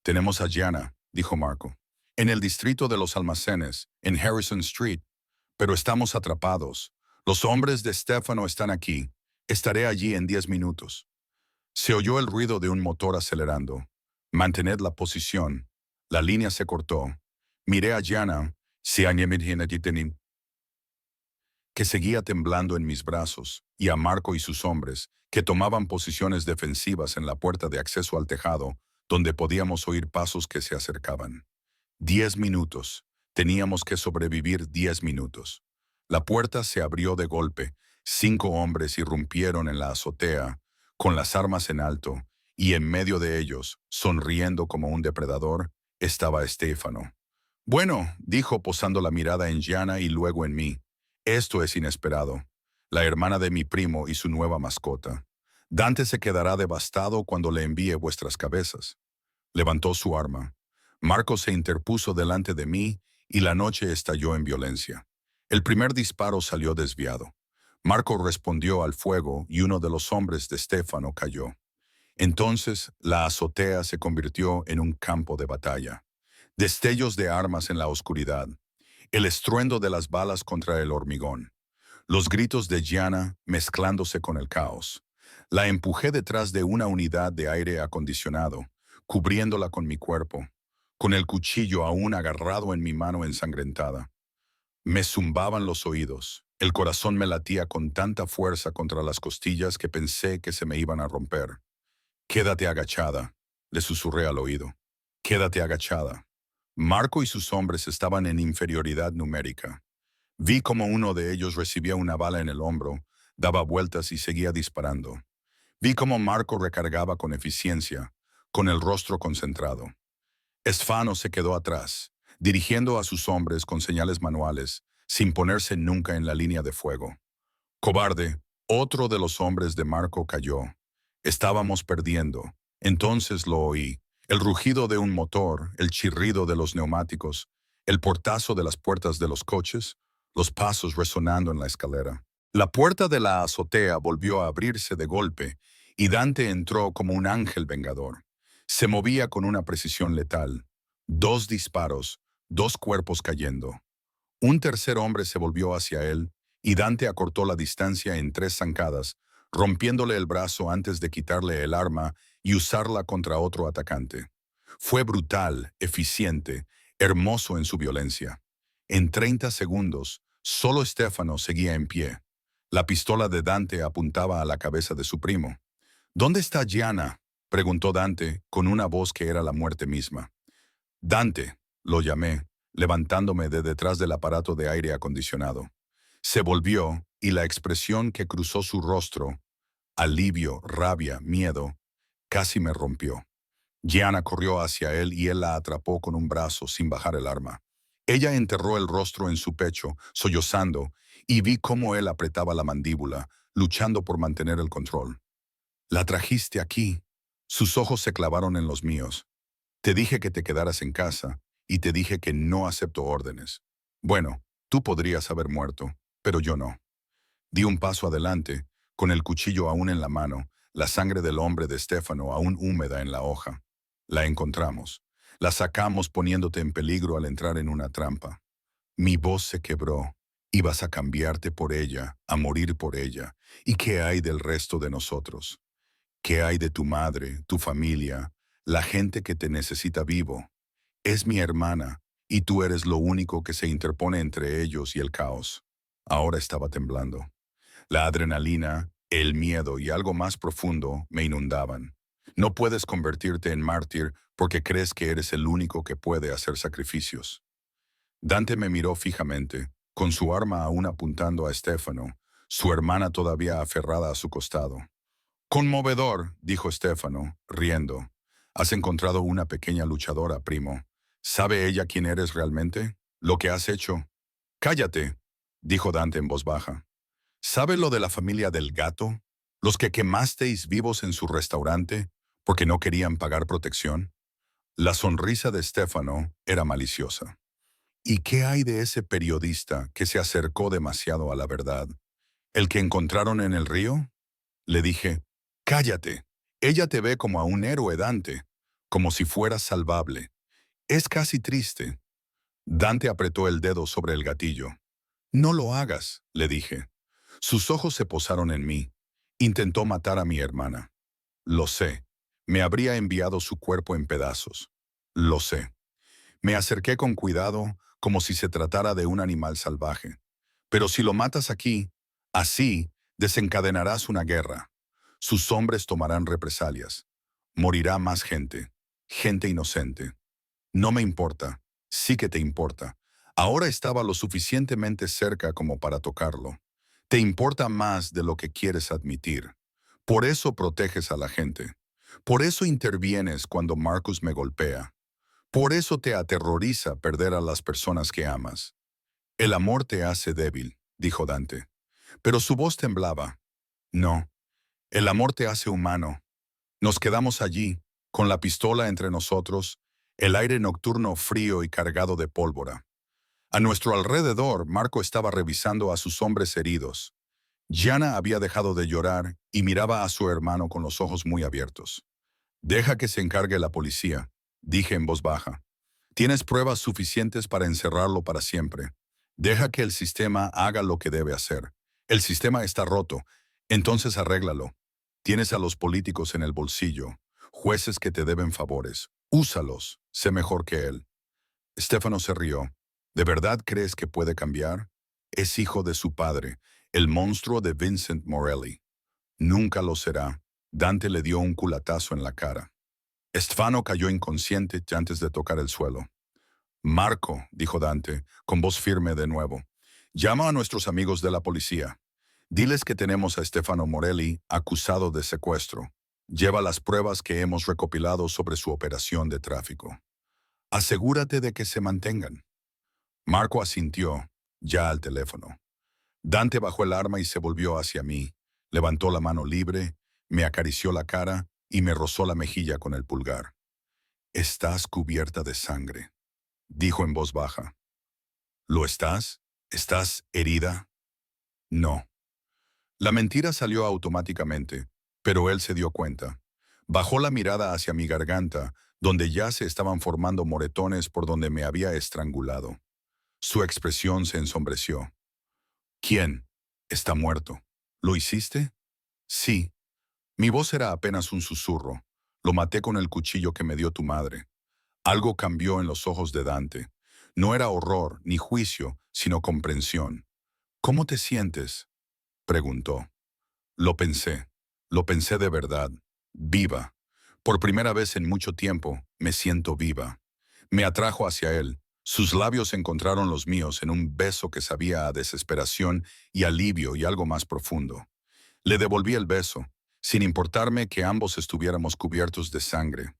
«Tenemos a Gianna», dijo Marco. «En el distrito de los almacenes, en Harrison Street. Pero estamos atrapados. Los hombres de Stefano están aquí. Estaré allí en 10 minutos». Se oyó el ruido de un motor acelerando. «Mantened la posición». La línea se cortó. Miré a Gianna, que seguía temblando en mis brazos, y a Marco y sus hombres, que tomaban posiciones defensivas en la puerta de acceso al tejado, donde podíamos oír pasos que se acercaban. 10 minutos. Teníamos que sobrevivir 10 minutos. La puerta se abrió de golpe. 5 hombres irrumpieron en la azotea, con las armas en alto, y en medio de ellos, sonriendo como un depredador, estaba Estéfano. Bueno, dijo posando la mirada en Gianna y luego en mí. Esto es inesperado. La hermana de mi primo y su nueva mascota. Dante se quedará devastado cuando le envíe vuestras cabezas. Levantó su arma. Marco se interpuso delante de mí y la noche estalló en violencia. El primer disparo salió desviado. Marco respondió al fuego y uno de los hombres de Estéfano cayó. Entonces la azotea se convirtió en un campo de batalla. Destellos de armas en la oscuridad. El estruendo de las balas contra el hormigón. Los gritos de Gianna mezclándose con el caos. La empujé detrás de una unidad de aire acondicionado, cubriéndola con mi cuerpo, con el cuchillo aún agarrado en mi mano ensangrentada. Me zumbaban los oídos. El corazón me latía con tanta fuerza contra las costillas que pensé que se me iban a romper. Quédate agachada, le susurré al oído. Quédate agachada. Marco y sus hombres estaban en inferioridad numérica. Vi como uno de ellos recibía una bala en el hombro, daba vueltas y seguía disparando. Vi cómo Marco recargaba con eficiencia, con el rostro concentrado. Esfano se quedó atrás, dirigiendo a sus hombres con señales manuales, sin ponerse nunca en la línea de fuego. Cobarde, otro de los hombres de Marco cayó. Estábamos perdiendo. Entonces lo oí. El rugido de un motor, el chirrido de los neumáticos, el portazo de las puertas de los coches, los pasos resonando en la escalera. La puerta de la azotea volvió a abrirse de golpe y Dante entró como un ángel vengador. Se movía con una precisión letal. 2 disparos, 2 cuerpos cayendo. Un tercer hombre se volvió hacia él y Dante acortó la distancia en 3 zancadas, rompiéndole el brazo antes de quitarle el arma y usarla contra otro atacante. Fue brutal, eficiente, hermoso en su violencia. En 30 segundos, solo Estéfano seguía en pie. La pistola de Dante apuntaba a la cabeza de su primo. ¿Dónde está Gianna?, preguntó Dante, con una voz que era la muerte misma. Dante, lo llamé, levantándome de detrás del aparato de aire acondicionado. Se volvió, y la expresión que cruzó su rostro, alivio, rabia, miedo, casi me rompió. Gianna corrió hacia él y él la atrapó con un brazo sin bajar el arma. Ella enterró el rostro en su pecho, sollozando, y vi cómo él apretaba la mandíbula, luchando por mantener el control. «La trajiste aquí». Sus ojos se clavaron en los míos. «Te dije que te quedaras en casa, y te dije que no acepto órdenes. Bueno, tú podrías haber muerto, pero yo no». Di un paso adelante, con el cuchillo aún en la mano, la sangre del hombre de Estéfano aún húmeda en la hoja. La encontramos. La sacamos poniéndote en peligro al entrar en una trampa. Mi voz se quebró. Ibas a cambiarte por ella, a morir por ella. ¿Y qué hay del resto de nosotros? ¿Qué hay de tu madre, tu familia, la gente que te necesita vivo? Es mi hermana, y tú eres lo único que se interpone entre ellos y el caos. Ahora estaba temblando. La adrenalina, el miedo y algo más profundo me inundaban. No puedes convertirte en mártir porque crees que eres el único que puede hacer sacrificios. Dante me miró fijamente, con su arma aún apuntando a Estéfano, su hermana todavía aferrada a su costado. «Conmovedor», dijo Estéfano, riendo. «Has encontrado una pequeña luchadora, primo. ¿Sabe ella quién eres realmente? ¿Lo que has hecho?» «Cállate», dijo Dante en voz baja. ¿Sabe lo de la familia del gato? ¿Los que quemasteis vivos en su restaurante porque no querían pagar protección? La sonrisa de Estéfano era maliciosa. ¿Y qué hay de ese periodista que se acercó demasiado a la verdad? ¿El que encontraron en el río? Le dije, cállate. Ella te ve como a un héroe, Dante, como si fueras salvable. Es casi triste. Dante apretó el dedo sobre el gatillo. No lo hagas, le dije. Sus ojos se posaron en mí. Intentó matar a mi hermana. Lo sé. Me habría enviado su cuerpo en pedazos. Lo sé. Me acerqué con cuidado, como si se tratara de un animal salvaje. Pero si lo matas aquí, así, desencadenarás una guerra. Sus hombres tomarán represalias. Morirá más gente. Gente inocente. No me importa. Sí que te importa. Ahora estaba lo suficientemente cerca como para tocarlo. Te importa más de lo que quieres admitir. Por eso proteges a la gente. Por eso intervienes cuando Marcus me golpea. Por eso te aterroriza perder a las personas que amas. El amor te hace débil, dijo Dante. Pero su voz temblaba. No, el amor te hace humano. Nos quedamos allí, con la pistola entre nosotros, el aire nocturno frío y cargado de pólvora. A nuestro alrededor, Marco estaba revisando a sus hombres heridos. Gianna había dejado de llorar y miraba a su hermano con los ojos muy abiertos. Deja que se encargue la policía, dije en voz baja. Tienes pruebas suficientes para encerrarlo para siempre. Deja que el sistema haga lo que debe hacer. El sistema está roto, entonces arréglalo. Tienes a los políticos en el bolsillo, jueces que te deben favores. Úsalos, sé mejor que él. Stefano se rió. ¿De verdad crees que puede cambiar? Es hijo de su padre, el monstruo de Vincent Morelli. Nunca lo será. Dante le dio un culatazo en la cara. Stefano cayó inconsciente antes de tocar el suelo. Marco, dijo Dante, con voz firme de nuevo, llama a nuestros amigos de la policía. Diles que tenemos a Stefano Morelli acusado de secuestro. Lleva las pruebas que hemos recopilado sobre su operación de tráfico. Asegúrate de que se mantengan. Marco asintió, ya al teléfono. Dante bajó el arma y se volvió hacia mí. Levantó la mano libre, me acarició la cara y me rozó la mejilla con el pulgar. Estás cubierta de sangre, dijo en voz baja. ¿Lo estás? ¿Estás herida? No. La mentira salió automáticamente, pero él se dio cuenta. Bajó la mirada hacia mi garganta, donde ya se estaban formando moretones por donde me había estrangulado. Su expresión se ensombreció. ¿Quién? Está muerto. ¿Lo hiciste? Sí. Mi voz era apenas un susurro. Lo maté con el cuchillo que me dio tu madre. Algo cambió en los ojos de Dante. No era horror ni juicio, sino comprensión. ¿Cómo te sientes? Preguntó. Lo pensé de verdad. Viva. Por primera vez en mucho tiempo, me siento viva. Me atrajo hacia él. Sus labios encontraron los míos en un beso que sabía a desesperación y alivio y algo más profundo. Le devolví el beso, sin importarme que ambos estuviéramos cubiertos de sangre,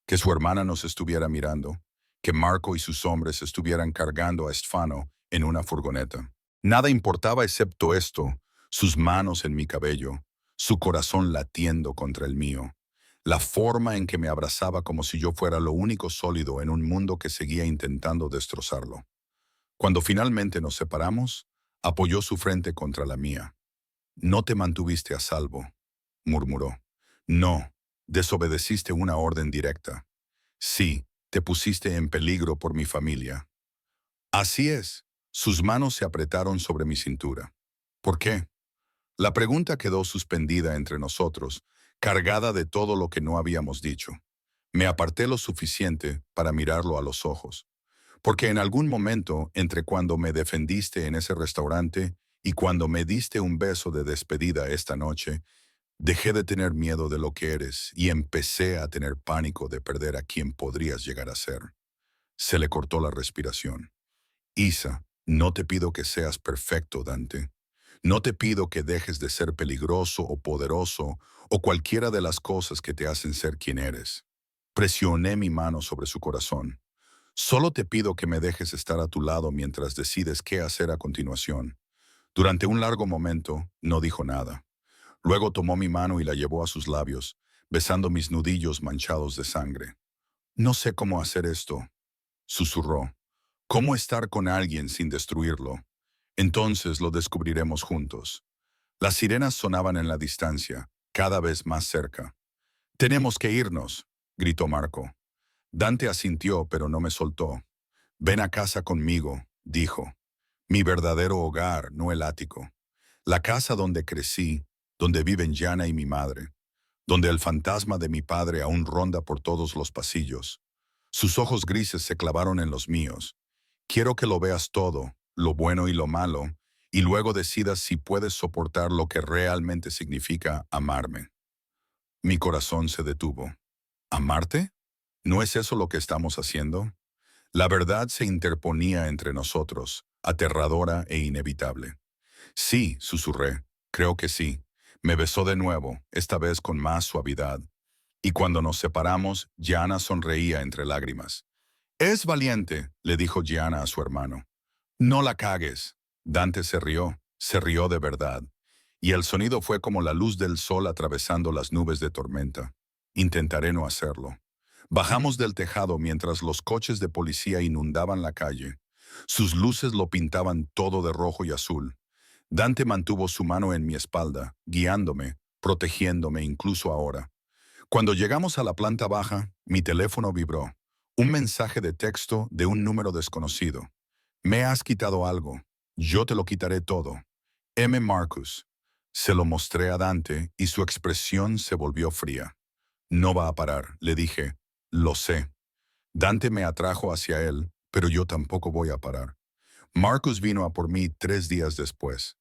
que su hermana nos estuviera mirando, que Marco y sus hombres estuvieran cargando a Stefano en una furgoneta. Nada importaba excepto esto, sus manos en mi cabello, su corazón latiendo contra el mío, la forma en que me abrazaba como si yo fuera lo único sólido en un mundo que seguía intentando destrozarlo. Cuando finalmente nos separamos, apoyó su frente contra la mía. No te mantuviste a salvo, murmuró. No, desobedeciste una orden directa. Sí, te pusiste en peligro por mi familia. Así es. Sus manos se apretaron sobre mi cintura. ¿Por qué? La pregunta quedó suspendida entre nosotros, cargada de todo lo que no habíamos dicho. Me aparté lo suficiente para mirarlo a los ojos. Porque en algún momento, entre cuando me defendiste en ese restaurante y cuando me diste un beso de despedida esta noche, dejé de tener miedo de lo que eres y empecé a tener pánico de perder a quien podrías llegar a ser. Se le cortó la respiración. Isa, no te pido que seas perfecto, Dante. No te pido que dejes de ser peligroso o poderoso o cualquiera de las cosas que te hacen ser quien eres. Presioné mi mano sobre su corazón. Solo te pido que me dejes estar a tu lado mientras decides qué hacer a continuación. Durante un largo momento, no dijo nada. Luego tomó mi mano y la llevó a sus labios, besando mis nudillos manchados de sangre. No sé cómo hacer esto, susurró. ¿Cómo estar con alguien sin destruirlo? Entonces lo descubriremos juntos. Las sirenas sonaban en la distancia, cada vez más cerca. Tenemos que irnos, gritó Marco. Dante asintió, pero no me soltó. Ven a casa conmigo, dijo. Mi verdadero hogar, no el ático. La casa donde crecí, donde viven Gianna y mi madre, donde el fantasma de mi padre aún ronda por todos los pasillos. Sus ojos grises se clavaron en los míos. Quiero que lo veas todo, lo bueno y lo malo, y luego decidas si puedes soportar lo que realmente significa amarme. Mi corazón se detuvo. ¿Amarte? ¿No es eso lo que estamos haciendo? La verdad se interponía entre nosotros, aterradora e inevitable. Sí, susurré, creo que sí. Me besó de nuevo, esta vez con más suavidad. Y cuando nos separamos, Gianna sonreía entre lágrimas. Es valiente, le dijo Gianna a su hermano. No la cagues. Dante se rió de verdad. Y el sonido fue como la luz del sol atravesando las nubes de tormenta. Intentaré no hacerlo. Bajamos del tejado mientras los coches de policía inundaban la calle. Sus luces lo pintaban todo de rojo y azul. Dante mantuvo su mano en mi espalda, guiándome, protegiéndome incluso ahora. Cuando llegamos a la planta baja, mi teléfono vibró. Un mensaje de texto de un número desconocido. Me has quitado algo. Yo te lo quitaré todo. M. Marcus. Se lo mostré a Dante y su expresión se volvió fría. No va a parar, le dije. Lo sé. Dante me atrajo hacia él, pero yo tampoco voy a parar. Marcus vino a por mí 3 días después.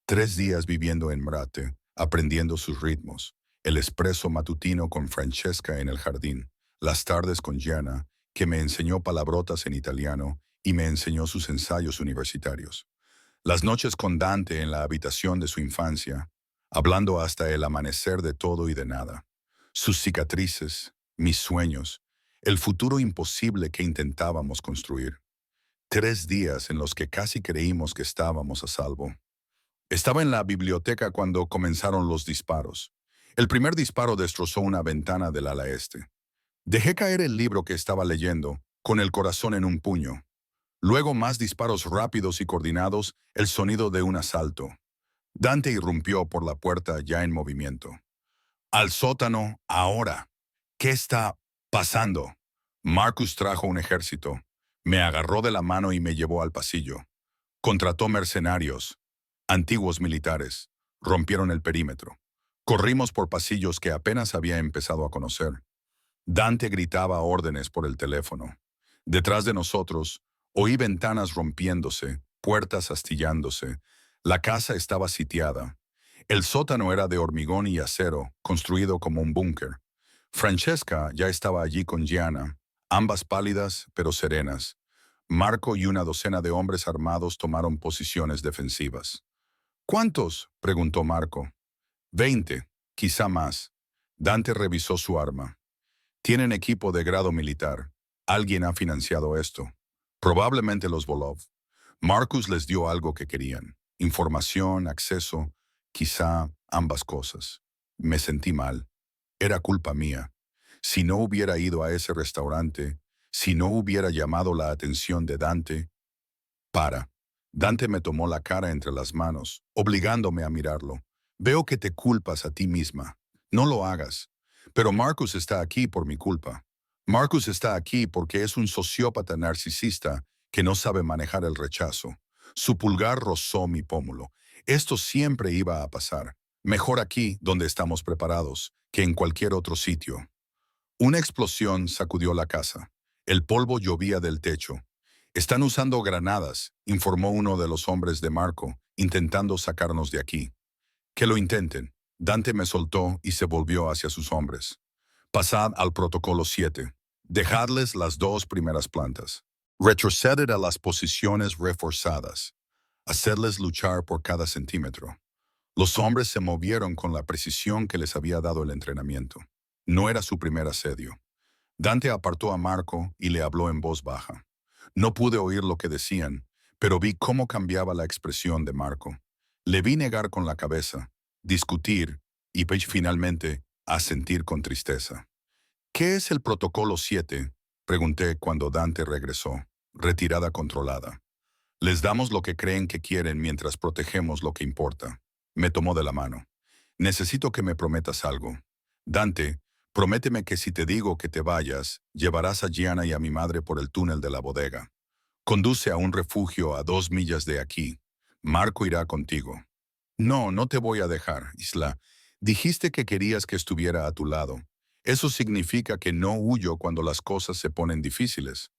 3 días viviendo en Mrate, aprendiendo sus ritmos. El espresso matutino con Francesca en el jardín. Las tardes con Gianna, que me enseñó palabrotas en italiano y me enseñó sus ensayos universitarios. Las noches con Dante en la habitación de su infancia, hablando hasta el amanecer de todo y de nada. Sus cicatrices, mis sueños, el futuro imposible que intentábamos construir. 3 días en los que casi creímos que estábamos a salvo. Estaba en la biblioteca cuando comenzaron los disparos. El primer disparo destrozó una ventana del ala este. Dejé caer el libro que estaba leyendo, con el corazón en un puño. Luego más disparos rápidos y coordinados, el sonido de un asalto. Dante irrumpió por la puerta ya en movimiento. Al sótano, ahora. ¿Qué está pasando? Marcus trajo un ejército. Me agarró de la mano y me llevó al pasillo. Contrató mercenarios, antiguos militares. Rompieron el perímetro. Corrimos por pasillos que apenas había empezado a conocer. Dante gritaba órdenes por el teléfono. Detrás de nosotros, oí ventanas rompiéndose, puertas astillándose. La casa estaba sitiada. El sótano era de hormigón y acero, construido como un búnker. Francesca ya estaba allí con Gianna, ambas pálidas pero serenas. Marco y una docena de hombres armados tomaron posiciones defensivas. ¿Cuántos?, preguntó Marco. 20, quizá más. Dante revisó su arma. Tienen equipo de grado militar. Alguien ha financiado esto. Probablemente los Volov. Marcus les dio algo que querían. Información, acceso, quizá ambas cosas. Me sentí mal. Era culpa mía. Si no hubiera ido a ese restaurante, si no hubiera llamado la atención de Dante. Para. Dante me tomó la cara entre las manos, obligándome a mirarlo. Veo que te culpas a ti misma. No lo hagas. Pero Marcus está aquí por mi culpa. Marcus está aquí porque es un sociópata narcisista que no sabe manejar el rechazo. Su pulgar rozó mi pómulo. Esto siempre iba a pasar. Mejor aquí, donde estamos preparados, que en cualquier otro sitio. Una explosión sacudió la casa. El polvo llovía del techo. Están usando granadas, informó uno de los hombres de Marco, intentando sacarnos de aquí. Que lo intenten. Dante me soltó y se volvió hacia sus hombres. Pasad al protocolo 7. Dejadles las 2 primeras plantas. Retroceded a las posiciones reforzadas. Hacedles luchar por cada centímetro. Los hombres se movieron con la precisión que les había dado el entrenamiento. No era su primer asedio. Dante apartó a Marco y le habló en voz baja. No pude oír lo que decían, pero vi cómo cambiaba la expresión de Marco. Le vi negar con la cabeza, discutir y finalmente asentir con tristeza. ¿Qué es el protocolo 7?, pregunté cuando Dante regresó, retirada controlada. Les damos lo que creen que quieren mientras protegemos lo que importa. Me tomó de la mano. Necesito que me prometas algo. Dante, prométeme que si te digo que te vayas, llevarás a Gianna y a mi madre por el túnel de la bodega. Conduce a un refugio a 2 millas de aquí. Marco irá contigo. No, no te voy a dejar, Isla. Dijiste que querías que estuviera a tu lado. Eso significa que no huyo cuando las cosas se ponen difíciles.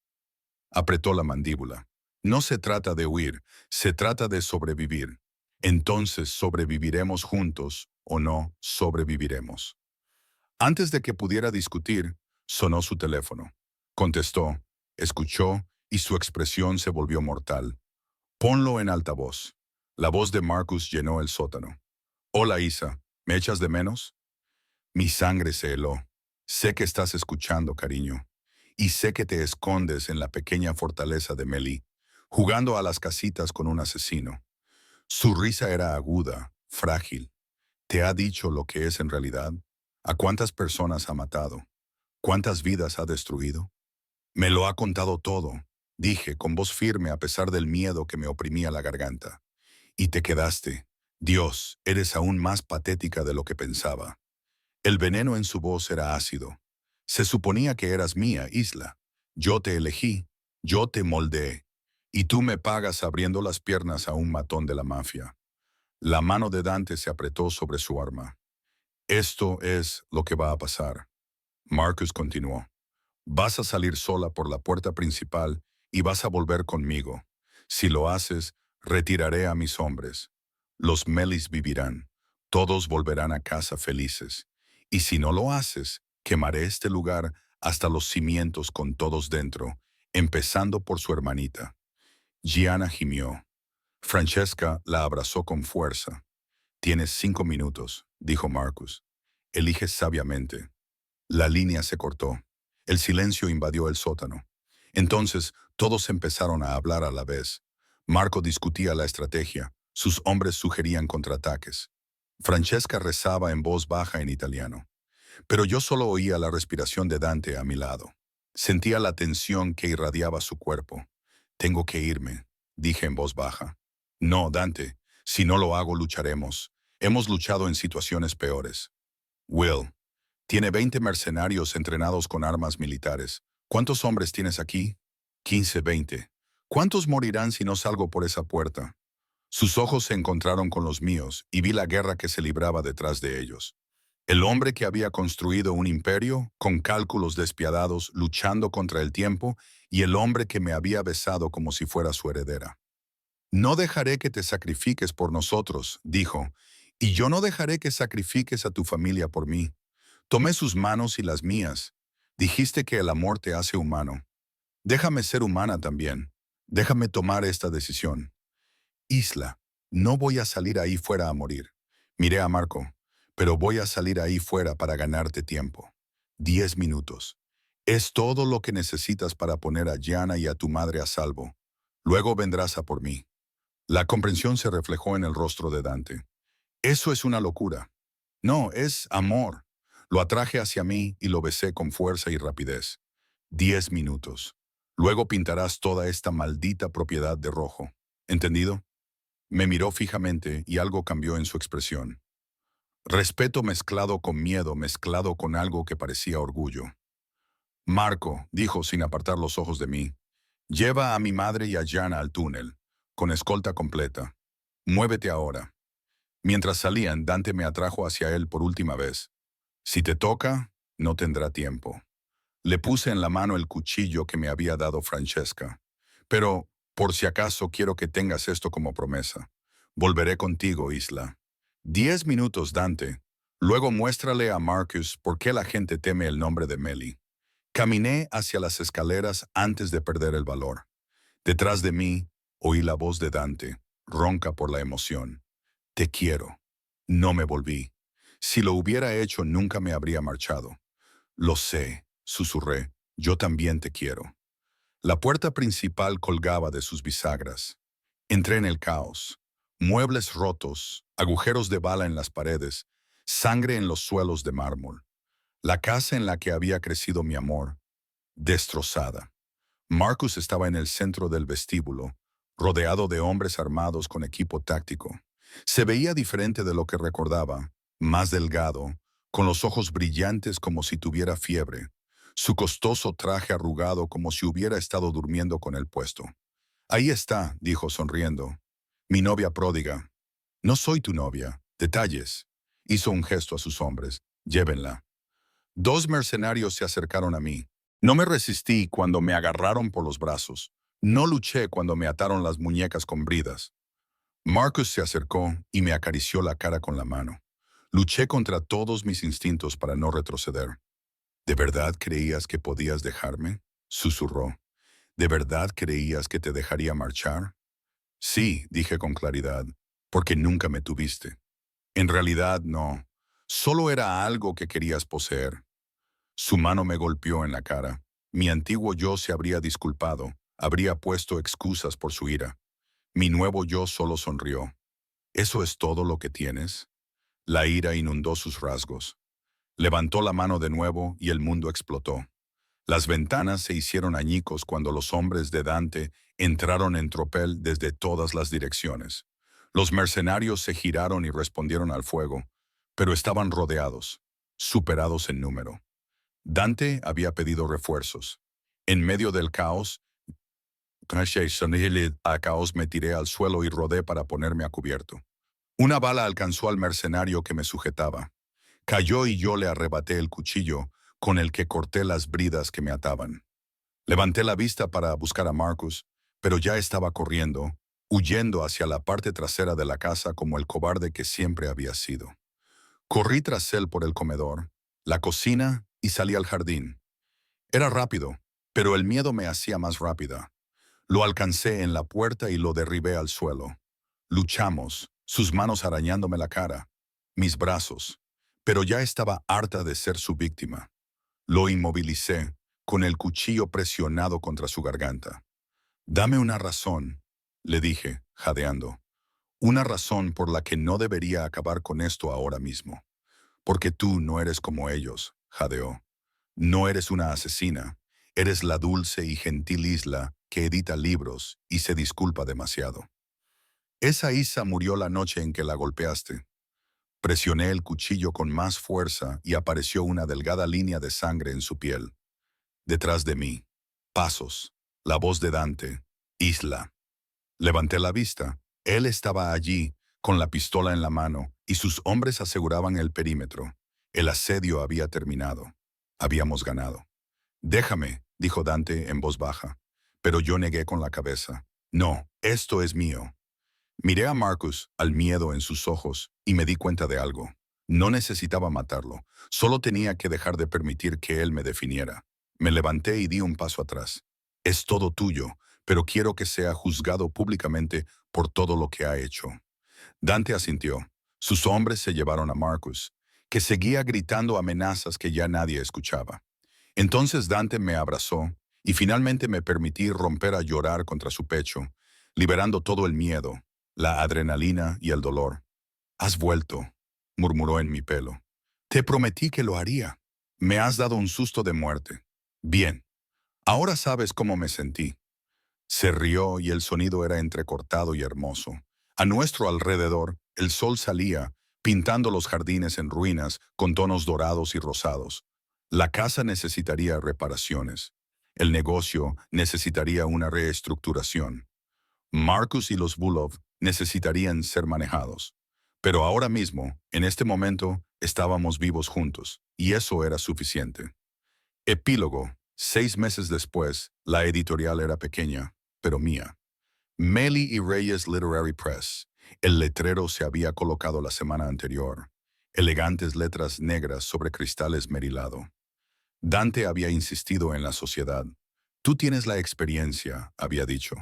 Apretó la mandíbula. No se trata de huir, se trata de sobrevivir. Entonces sobreviviremos juntos o no sobreviviremos. Antes de que pudiera discutir, sonó su teléfono. Contestó, escuchó y su expresión se volvió mortal. Ponlo en altavoz. La voz de Marcus llenó el sótano. Hola, Isa. ¿Me echas de menos? Mi sangre se heló. Sé que estás escuchando, cariño. Y sé que te escondes en la pequeña fortaleza de Melly, jugando a las casitas con un asesino. Su risa era aguda, frágil. ¿Te ha dicho lo que es en realidad? ¿A cuántas personas ha matado? ¿Cuántas vidas ha destruido? Me lo ha contado todo, dije con voz firme a pesar del miedo que me oprimía la garganta. Y te quedaste. Dios, eres aún más patética de lo que pensaba. El veneno en su voz era ácido. Se suponía que eras mía, Isla. Yo te elegí, yo te moldeé. Y tú me pagas abriendo las piernas a un matón de la mafia. La mano de Dante se apretó sobre su arma. Esto es lo que va a pasar. Marcus continuó. Vas a salir sola por la puerta principal y vas a volver conmigo. Si lo haces, retiraré a mis hombres. Los Melis vivirán. Todos volverán a casa felices. Y si no lo haces, quemaré este lugar hasta los cimientos con todos dentro, empezando por su hermanita. Gianna gimió. Francesca la abrazó con fuerza. Tienes 5 minutos, dijo Marcus. Elige sabiamente. La línea se cortó. El silencio invadió el sótano. Entonces, todos empezaron a hablar a la vez. Marco discutía la estrategia. Sus hombres sugerían contraataques. Francesca rezaba en voz baja en italiano. Pero yo solo oía la respiración de Dante a mi lado. Sentía la tensión que irradiaba su cuerpo. Tengo que irme, dije en voz baja. No, Dante, si no lo hago lucharemos. Hemos luchado en situaciones peores. Will, tiene 20 mercenarios entrenados con armas militares. ¿Cuántos hombres tienes aquí? 15, 20. ¿Cuántos morirán si no salgo por esa puerta? Sus ojos se encontraron con los míos y vi la guerra que se libraba detrás de ellos. El hombre que había construido un imperio, con cálculos despiadados, luchando contra el tiempo, y el hombre que me había besado como si fuera su heredera. No dejaré que te sacrifiques por nosotros, dijo, y yo no dejaré que sacrifiques a tu familia por mí. Tomé sus manos y las mías. Dijiste que el amor te hace humano. Déjame ser humana también. Déjame tomar esta decisión. Isla, no voy a salir ahí fuera a morir. Miré a Marco, pero voy a salir ahí fuera para ganarte tiempo. 10 minutos. Es todo lo que necesitas para poner a Gianna y a tu madre a salvo. Luego vendrás a por mí. La comprensión se reflejó en el rostro de Dante. Eso es una locura. No, es amor. Lo atraje hacia mí y lo besé con fuerza y rapidez. 10 minutos. Luego pintarás toda esta maldita propiedad de rojo. ¿Entendido? Me miró fijamente y algo cambió en su expresión. Respeto mezclado con miedo, mezclado con algo que parecía orgullo. Marco, dijo sin apartar los ojos de mí, lleva a mi madre y a Gianna al túnel, con escolta completa. Muévete ahora. Mientras salían, Dante me atrajo hacia él por última vez. Si te toca, no tendrá tiempo. Le puse en la mano el cuchillo que me había dado Francesca. Pero, por si acaso, quiero que tengas esto como promesa. Volveré contigo, Isla. 10 minutos, Dante. Luego muéstrale a Marcus por qué la gente teme el nombre de Melly. Caminé hacia las escaleras antes de perder el valor. Detrás de mí, oí la voz de Dante, ronca por la emoción. Te quiero. No me volví. Si lo hubiera hecho, nunca me habría marchado. Lo sé, susurré. Yo también te quiero. La puerta principal colgaba de sus bisagras. Entré en el caos. Muebles rotos, agujeros de bala en las paredes, sangre en los suelos de mármol. La casa en la que había crecido mi amor, destrozada. Marcus estaba en el centro del vestíbulo, rodeado de hombres armados con equipo táctico. Se veía diferente de lo que recordaba, más delgado, con los ojos brillantes como si tuviera fiebre, su costoso traje arrugado como si hubiera estado durmiendo con él puesto. Ahí está, dijo sonriendo. Mi novia pródiga. No soy tu novia. Detalles. Hizo un gesto a sus hombres. Llévenla. 2 mercenarios se acercaron a mí. No me resistí cuando me agarraron por los brazos. No luché cuando me ataron las muñecas con bridas. Marcus se acercó y me acarició la cara con la mano. Luché contra todos mis instintos para no retroceder. ¿De verdad creías que podías dejarme? Susurró. ¿De verdad creías que te dejaría marchar? Sí, dije con claridad, porque nunca me tuviste. En realidad no. Solo era algo que querías poseer. Su mano me golpeó en la cara. Mi antiguo yo se habría disculpado, habría puesto excusas por su ira. Mi nuevo yo solo sonrió. ¿Eso es todo lo que tienes? La ira inundó sus rasgos. Levantó la mano de nuevo y el mundo explotó. Las ventanas se hicieron añicos cuando los hombres de Dante entraron en tropel desde todas las direcciones. Los mercenarios se giraron y respondieron al fuego, pero estaban rodeados, superados en número. Dante había pedido refuerzos. En medio del caos, a caos me tiré al suelo y rodé para ponerme a cubierto. Una bala alcanzó al mercenario que me sujetaba. Cayó y yo le arrebaté el cuchillo con el que corté las bridas que me ataban. Levanté la vista para buscar a Marcus, pero ya estaba corriendo, huyendo hacia la parte trasera de la casa como el cobarde que siempre había sido. Corrí tras él por el comedor, la cocina y salí al jardín. Era rápido, pero el miedo me hacía más rápida. Lo alcancé en la puerta y lo derribé al suelo. Luchamos, sus manos arañándome la cara, mis brazos, pero ya estaba harta de ser su víctima. Lo inmovilicé, con el cuchillo presionado contra su garganta. Dame una razón, le dije, jadeando. Una razón por la que no debería acabar con esto ahora mismo. Porque tú no eres como ellos, jadeó. No eres una asesina. Eres la dulce y gentil Isla que edita libros y se disculpa demasiado. Esa Isa murió la noche en que la golpeaste. Presioné el cuchillo con más fuerza y apareció una delgada línea de sangre en su piel. Detrás de mí, pasos, la voz de Dante, Isla. Levanté la vista. Él estaba allí, con la pistola en la mano, y sus hombres aseguraban el perímetro. El asedio había terminado. Habíamos ganado. Déjame, dijo Dante en voz baja. Pero yo negué con la cabeza. No, esto es mío. Miré a Marcus, al miedo en sus ojos, y me di cuenta de algo. No necesitaba matarlo, solo tenía que dejar de permitir que él me definiera. Me levanté y di un paso atrás. Es todo tuyo, pero quiero que sea juzgado públicamente por todo lo que ha hecho. Dante asintió. Sus hombres se llevaron a Marcus, que seguía gritando amenazas que ya nadie escuchaba. Entonces Dante me abrazó y finalmente me permití romper a llorar contra su pecho, liberando todo el miedo, la adrenalina y el dolor. Has vuelto, murmuró en mi pelo. Te prometí que lo haría. Me has dado un susto de muerte. Bien, ahora sabes cómo me sentí. Se rió y el sonido era entrecortado y hermoso. A nuestro alrededor, el sol salía, pintando los jardines en ruinas con tonos dorados y rosados. La casa necesitaría reparaciones. El negocio necesitaría una reestructuración. Marcus y los Bulov necesitarían ser manejados. Pero ahora mismo, en este momento, estábamos vivos juntos, y eso era suficiente. Epílogo. 6 meses después, la editorial era pequeña, pero mía. Meli y Reyes Literary Press. El letrero se había colocado la semana anterior. Elegantes letras negras sobre cristal esmerilado. Dante había insistido en la sociedad. Tú tienes la experiencia, había dicho.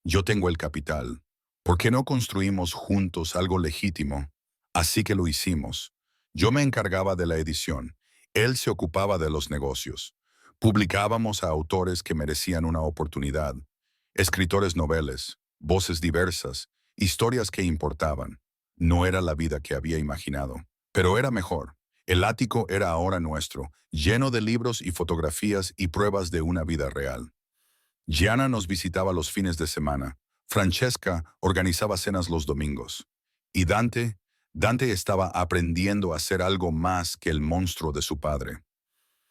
Yo tengo el capital. ¿Por qué no construimos juntos algo legítimo? Así que lo hicimos. Yo me encargaba de la edición. Él se ocupaba de los negocios. Publicábamos a autores que merecían una oportunidad. Escritores noveles, voces diversas, historias que importaban. No era la vida que había imaginado, pero era mejor. El ático era ahora nuestro, lleno de libros y fotografías y pruebas de una vida real. Gianna nos visitaba los fines de semana. Francesca organizaba cenas los domingos. Y Dante estaba aprendiendo a ser algo más que el monstruo de su padre.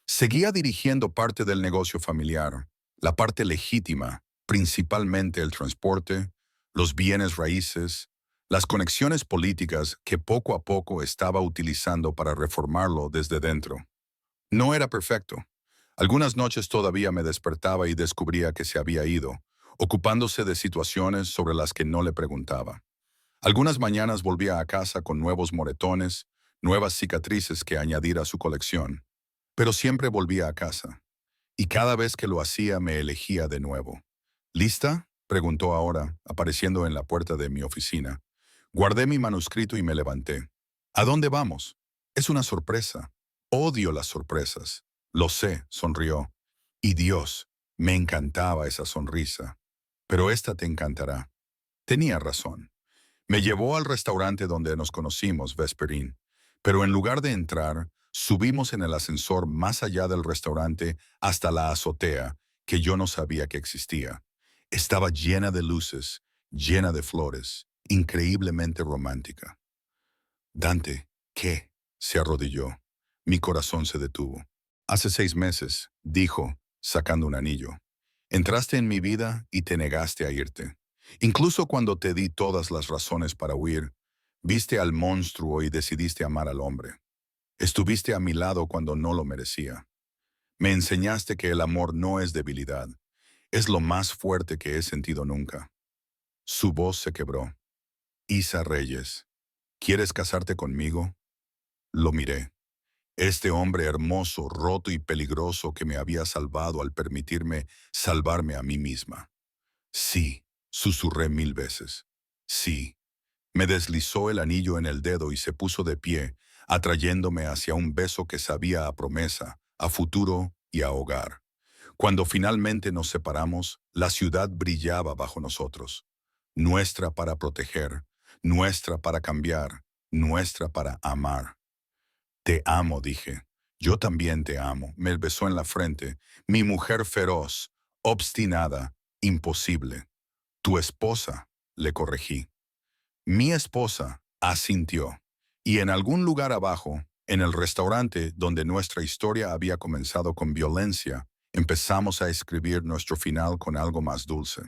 Seguía dirigiendo parte del negocio familiar, la parte legítima, principalmente el transporte, los bienes raíces, las conexiones políticas que poco a poco estaba utilizando para reformarlo desde dentro. No era perfecto. Algunas noches todavía me despertaba y descubría que se había ido, ocupándose de situaciones sobre las que no le preguntaba. Algunas mañanas volvía a casa con nuevos moretones, nuevas cicatrices que añadir a su colección. Pero siempre volvía a casa, y cada vez que lo hacía me elegía de nuevo. ¿Lista? Preguntó ahora, apareciendo en la puerta de mi oficina. Guardé mi manuscrito y me levanté. ¿A dónde vamos? Es una sorpresa. Odio las sorpresas. Lo sé, sonrió. Y Dios, me encantaba esa sonrisa. Pero esta te encantará. Tenía razón. Me llevó al restaurante donde nos conocimos, Vesperín. Pero en lugar de entrar, subimos en el ascensor más allá del restaurante hasta la azotea, que yo no sabía que existía. Estaba llena de luces, llena de flores, increíblemente romántica. Dante, ¿qué? Se arrodilló. Mi corazón se detuvo. Hace 6 meses, dijo, sacando un anillo. Entraste en mi vida y te negaste a irte. Incluso cuando te di todas las razones para huir, viste al monstruo y decidiste amar al hombre. Estuviste a mi lado cuando no lo merecía. Me enseñaste que el amor no es debilidad, es lo más fuerte que he sentido nunca. Su voz se quebró. Isa Reyes, ¿quieres casarte conmigo? Lo miré. Este hombre hermoso, roto y peligroso que me había salvado al permitirme salvarme a mí misma. Sí, susurré 1000 veces. Sí. Me deslizó el anillo en el dedo y se puso de pie, atrayéndome hacia un beso que sabía a promesa, a futuro y a hogar. Cuando finalmente nos separamos, la ciudad brillaba bajo nosotros. Nuestra para proteger, nuestra para cambiar, nuestra para amar. Te amo, dije. Yo también te amo. Me besó en la frente. Mi mujer feroz, obstinada, imposible. Tu esposa, le corregí. Mi esposa asintió. Y en algún lugar abajo, en el restaurante donde nuestra historia había comenzado con violencia, empezamos a escribir nuestro final con algo más dulce.